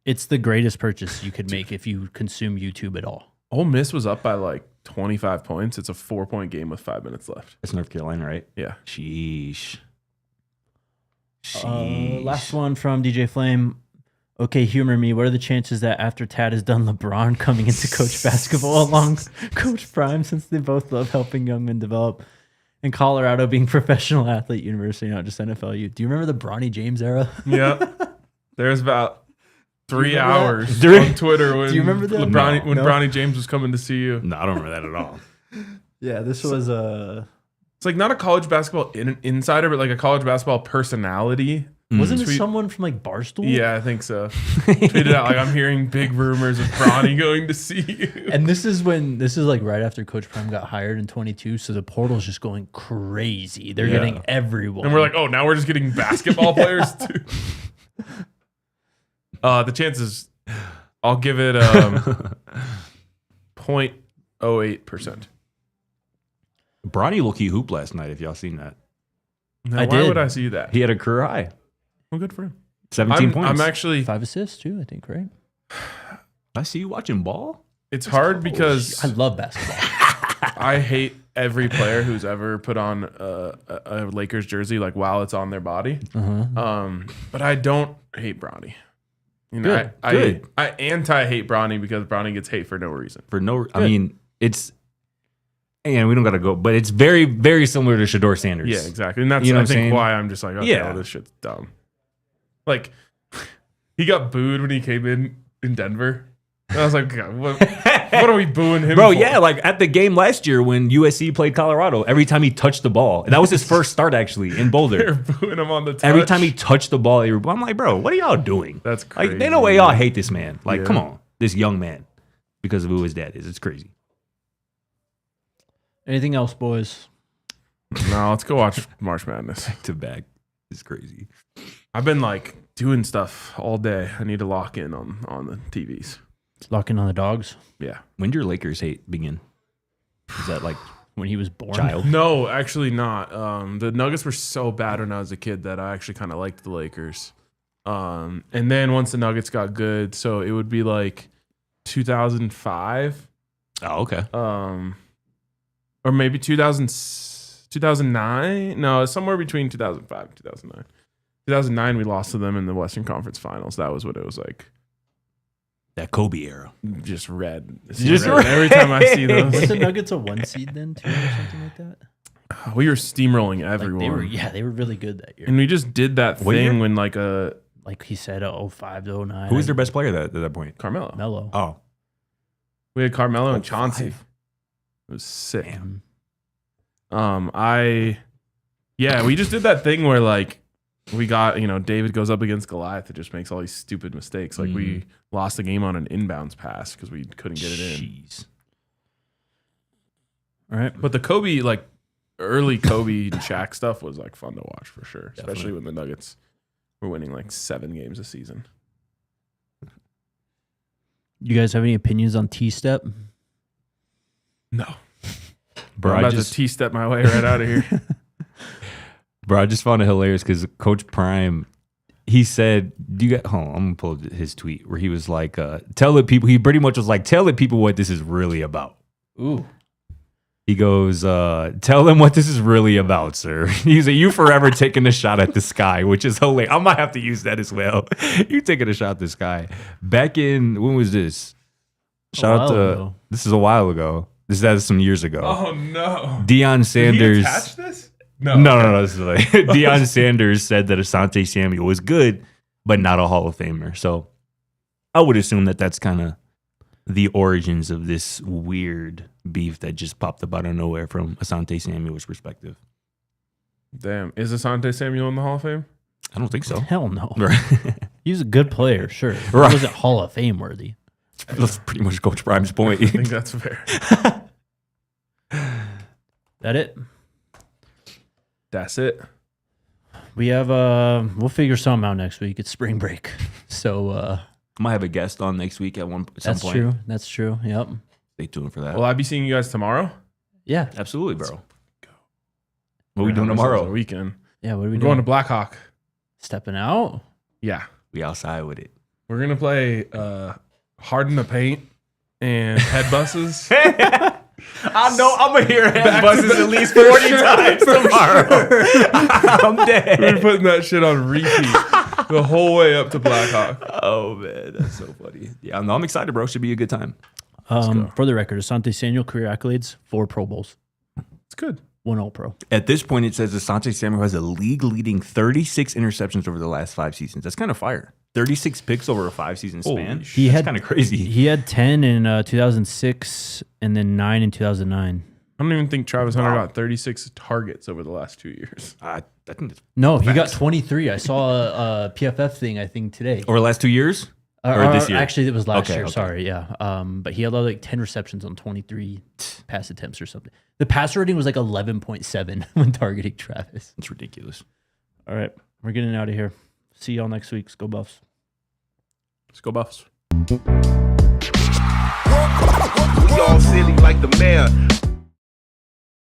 C: It's the greatest purchase you could make if you consume YouTube at all.
A: Ole Miss was up by like 25 points. It's a 4-point game with 5 minutes left.
B: That's North Carolina, right?
A: Yeah.
B: Sheesh.
C: Last one from DJ Flame. Okay, humor me. What are the chances that after Tad is done, LeBron coming into coach basketball along Coach Prime, since they both love helping young men develop, and Colorado being professional athlete university, not just NFL youth? Do you remember the Bronny James era?
A: Yeah. There's about 3
C: remember that?
A: hours
B: Do you-
A: on Twitter when
C: Do you remember that?
A: Bronny,
B: No.
A: when
C: No.
A: Bronny James was coming to see you.
B: No, I don't remember that at all.
C: Yeah, this was
A: It's like not a college basketball insider, but like a college basketball personality.
C: wasn't it
A: Tweet-
C: someone from like Barstool?
A: Yeah, I think so. Tweeted out like I'm hearing big rumors of Bronny going to see you.
C: And this is like right after Coach Prime got hired in 22, so the portal's just going crazy. They're
A: Yeah.
C: getting everyone.
A: And we're like, oh, now we're just getting basketball players too. The chances, I'll give it 0.08%.
B: Bronny low-key hoop last night, if y'all seen that.
A: Now,
C: I
A: why
C: did.
A: would I see that?
B: He had a career high.
A: Well, good for him.
B: 17 points.
A: I'm actually.
C: 5 assists too, I think, right?
B: I see you watching ball.
A: It's hard because
C: I love basketball.
A: I hate every player who's ever put on a Lakers jersey like while it's on their body. But I don't hate Bronny. You know,
B: Good,
A: I
B: good.
A: anti-hate Bronny because Bronny gets hate for no reason.
B: For no, I mean, it's, and we don't got to go, but it's very, very similar to Shedeur Sanders.
A: Yeah, exactly. And that's
B: You know
A: I
B: what I'm
A: think
B: saying?
A: why I'm just like, okay,
B: Yeah.
A: well, this shit's dumb. Like he got booed when he came in Denver. And I was like, God, what are we booing him
B: Bro,
A: for?
B: yeah, like at the game last year when USC played Colorado, every time he touched the ball, and that was his first start actually in
A: They're
B: Boulder.
A: booing him on the touch.
B: Every time he touched the ball, I'm like, bro, what are y'all doing?
A: That's
B: Like,
A: crazy.
B: they know why y'all hate this man. Like,
A: Yeah.
B: come on, this young man, because of who his dad is. It's crazy.
C: Anything else, boys?
A: No, let's go watch March Madness.
B: To back is crazy.
A: I've been like doing stuff all day. I need to lock in on the TVs.
C: Locking on the dogs
A: Yeah.
B: When did your Lakers hate begin? Is that like
C: when he was born.
B: child?
A: No, actually not. The Nuggets were so bad when I was a kid that I actually kind of liked the Lakers. And then once the Nuggets got good, so it would be like 2005,
B: Oh, okay.
A: or maybe 2009. No, it's somewhere between 2005 and 2009. 2009, we lost to them in the Western Conference Finals. That was what it was like.
B: That Kobe era.
A: Just red.
B: Just
A: red. Every time I see
C: Was
A: those.
C: the Nuggets a 1 seed then too, or something like that?
A: We were steamrolling
C: Like
A: everyone.
C: they were really good that year.
A: And we just did that
B: What year?
A: thing when like a
C: Like he said, 05 to 09.
B: Who was their best player at that point?
A: Carmelo.
C: Mello.
B: Oh,
A: We had Carmelo and
B: 05.
A: Chauncey. It was sick.
B: damn.
A: We just did that thing where like we got, David goes up against Goliath. It just makes all these stupid mistakes. Like we lost the game on an inbounds pass because we couldn't get it in.
B: Jeez.
C: All right.
A: But the Kobe, like early Kobe and Shaq stuff was like fun to watch for sure.
B: Definitely.
A: Especially when the Nuggets were winning like 7 games a season.
C: You guys have any opinions on T-Step?
A: No.
B: Bro,
A: I'm about to T-step my way right out of here.
B: Bro, I just found it hilarious because Coach Prime, he said, I'm gonna pull his tweet where he was like, tell the people, he pretty much was like, tell the people what this is really about.
C: Ooh.
B: He goes, tell them what this is really about, sir. He's like, you forever taking a shot at the sky, which is hilarious. I might have to use that as well. You taking a shot at the sky. Back in, when was this? Shout out to, this is a while ago. This is some years ago.
A: Oh no.
B: Deion Sanders.
A: Did he attach this?
B: No. This is like, Deion Sanders said that Asante Samuel was good, but not a Hall of Famer. So I would assume that that's kind of the origins of this weird beef that just popped up out of nowhere from Asante Samuel's perspective.
A: Damn. Is Asante Samuel in the Hall of Fame?
B: I don't think so.
C: Hell no.
B: Right.
C: He was a good player, sure. He
B: Right.
C: wasn't Hall of Fame worthy.
B: That's pretty much Coach Prime's point.
A: I think that's fair.
C: That it?
A: That's it.
C: We have we'll figure something out next week. It's spring break. So
B: I might have a guest on next week at some
C: that's
B: point.
C: true. That's true. Yep.
B: Stay tuned for that.
A: Will I be seeing you guys tomorrow?
C: Yeah.
B: Absolutely, bro.
A: go.
B: What are we doing tomorrow?
A: Weekend.
C: Yeah. What are we
A: We're
C: doing?
A: going to Blackhawk.
C: Stepping out?
A: Yeah.
B: We outside with it.
A: We're going to play Hard in the Paint and Head Buses.
B: I know I'm going to hear
A: Back
B: head
A: to
B: buses
A: the-
B: at least 40 times tomorrow. I'm dead.
A: We're putting that shit on repeat the whole way up to Blackhawk.
B: Oh, man. That's so funny. Yeah, I'm excited, bro. Should be a good time.
A: go.
C: For the record, Asante Samuel career accolades: 4 Pro Bowls,
A: It's good.
C: 1 All-Pro.
B: At this point, it says Asante Samuel has a league-leading 36 interceptions over the last 5 seasons. That's kind of fire. 36 picks over a 5-season span.
C: He
B: That's
C: had
B: kind of crazy.
C: He had 10 in 2006 and then 9 in 2009.
A: I don't even think Travis Hunter got 36 targets over the last 2 years.
B: I think it's
C: No, he got 23. I saw a PFF thing, I think, today.
B: over the last 2 years? Or this year?
C: Actually, it was last
B: Okay,
C: year.
B: okay.
C: Sorry, yeah. But he had like 10 receptions on 23 pass attempts or something. The passer rating was like 11.7 when targeting Travis.
B: It's ridiculous.
C: All right, we're getting out of here. See y'all next week. Go Buffs.
A: Let's go Buffs.
F: We all silly like the mayor.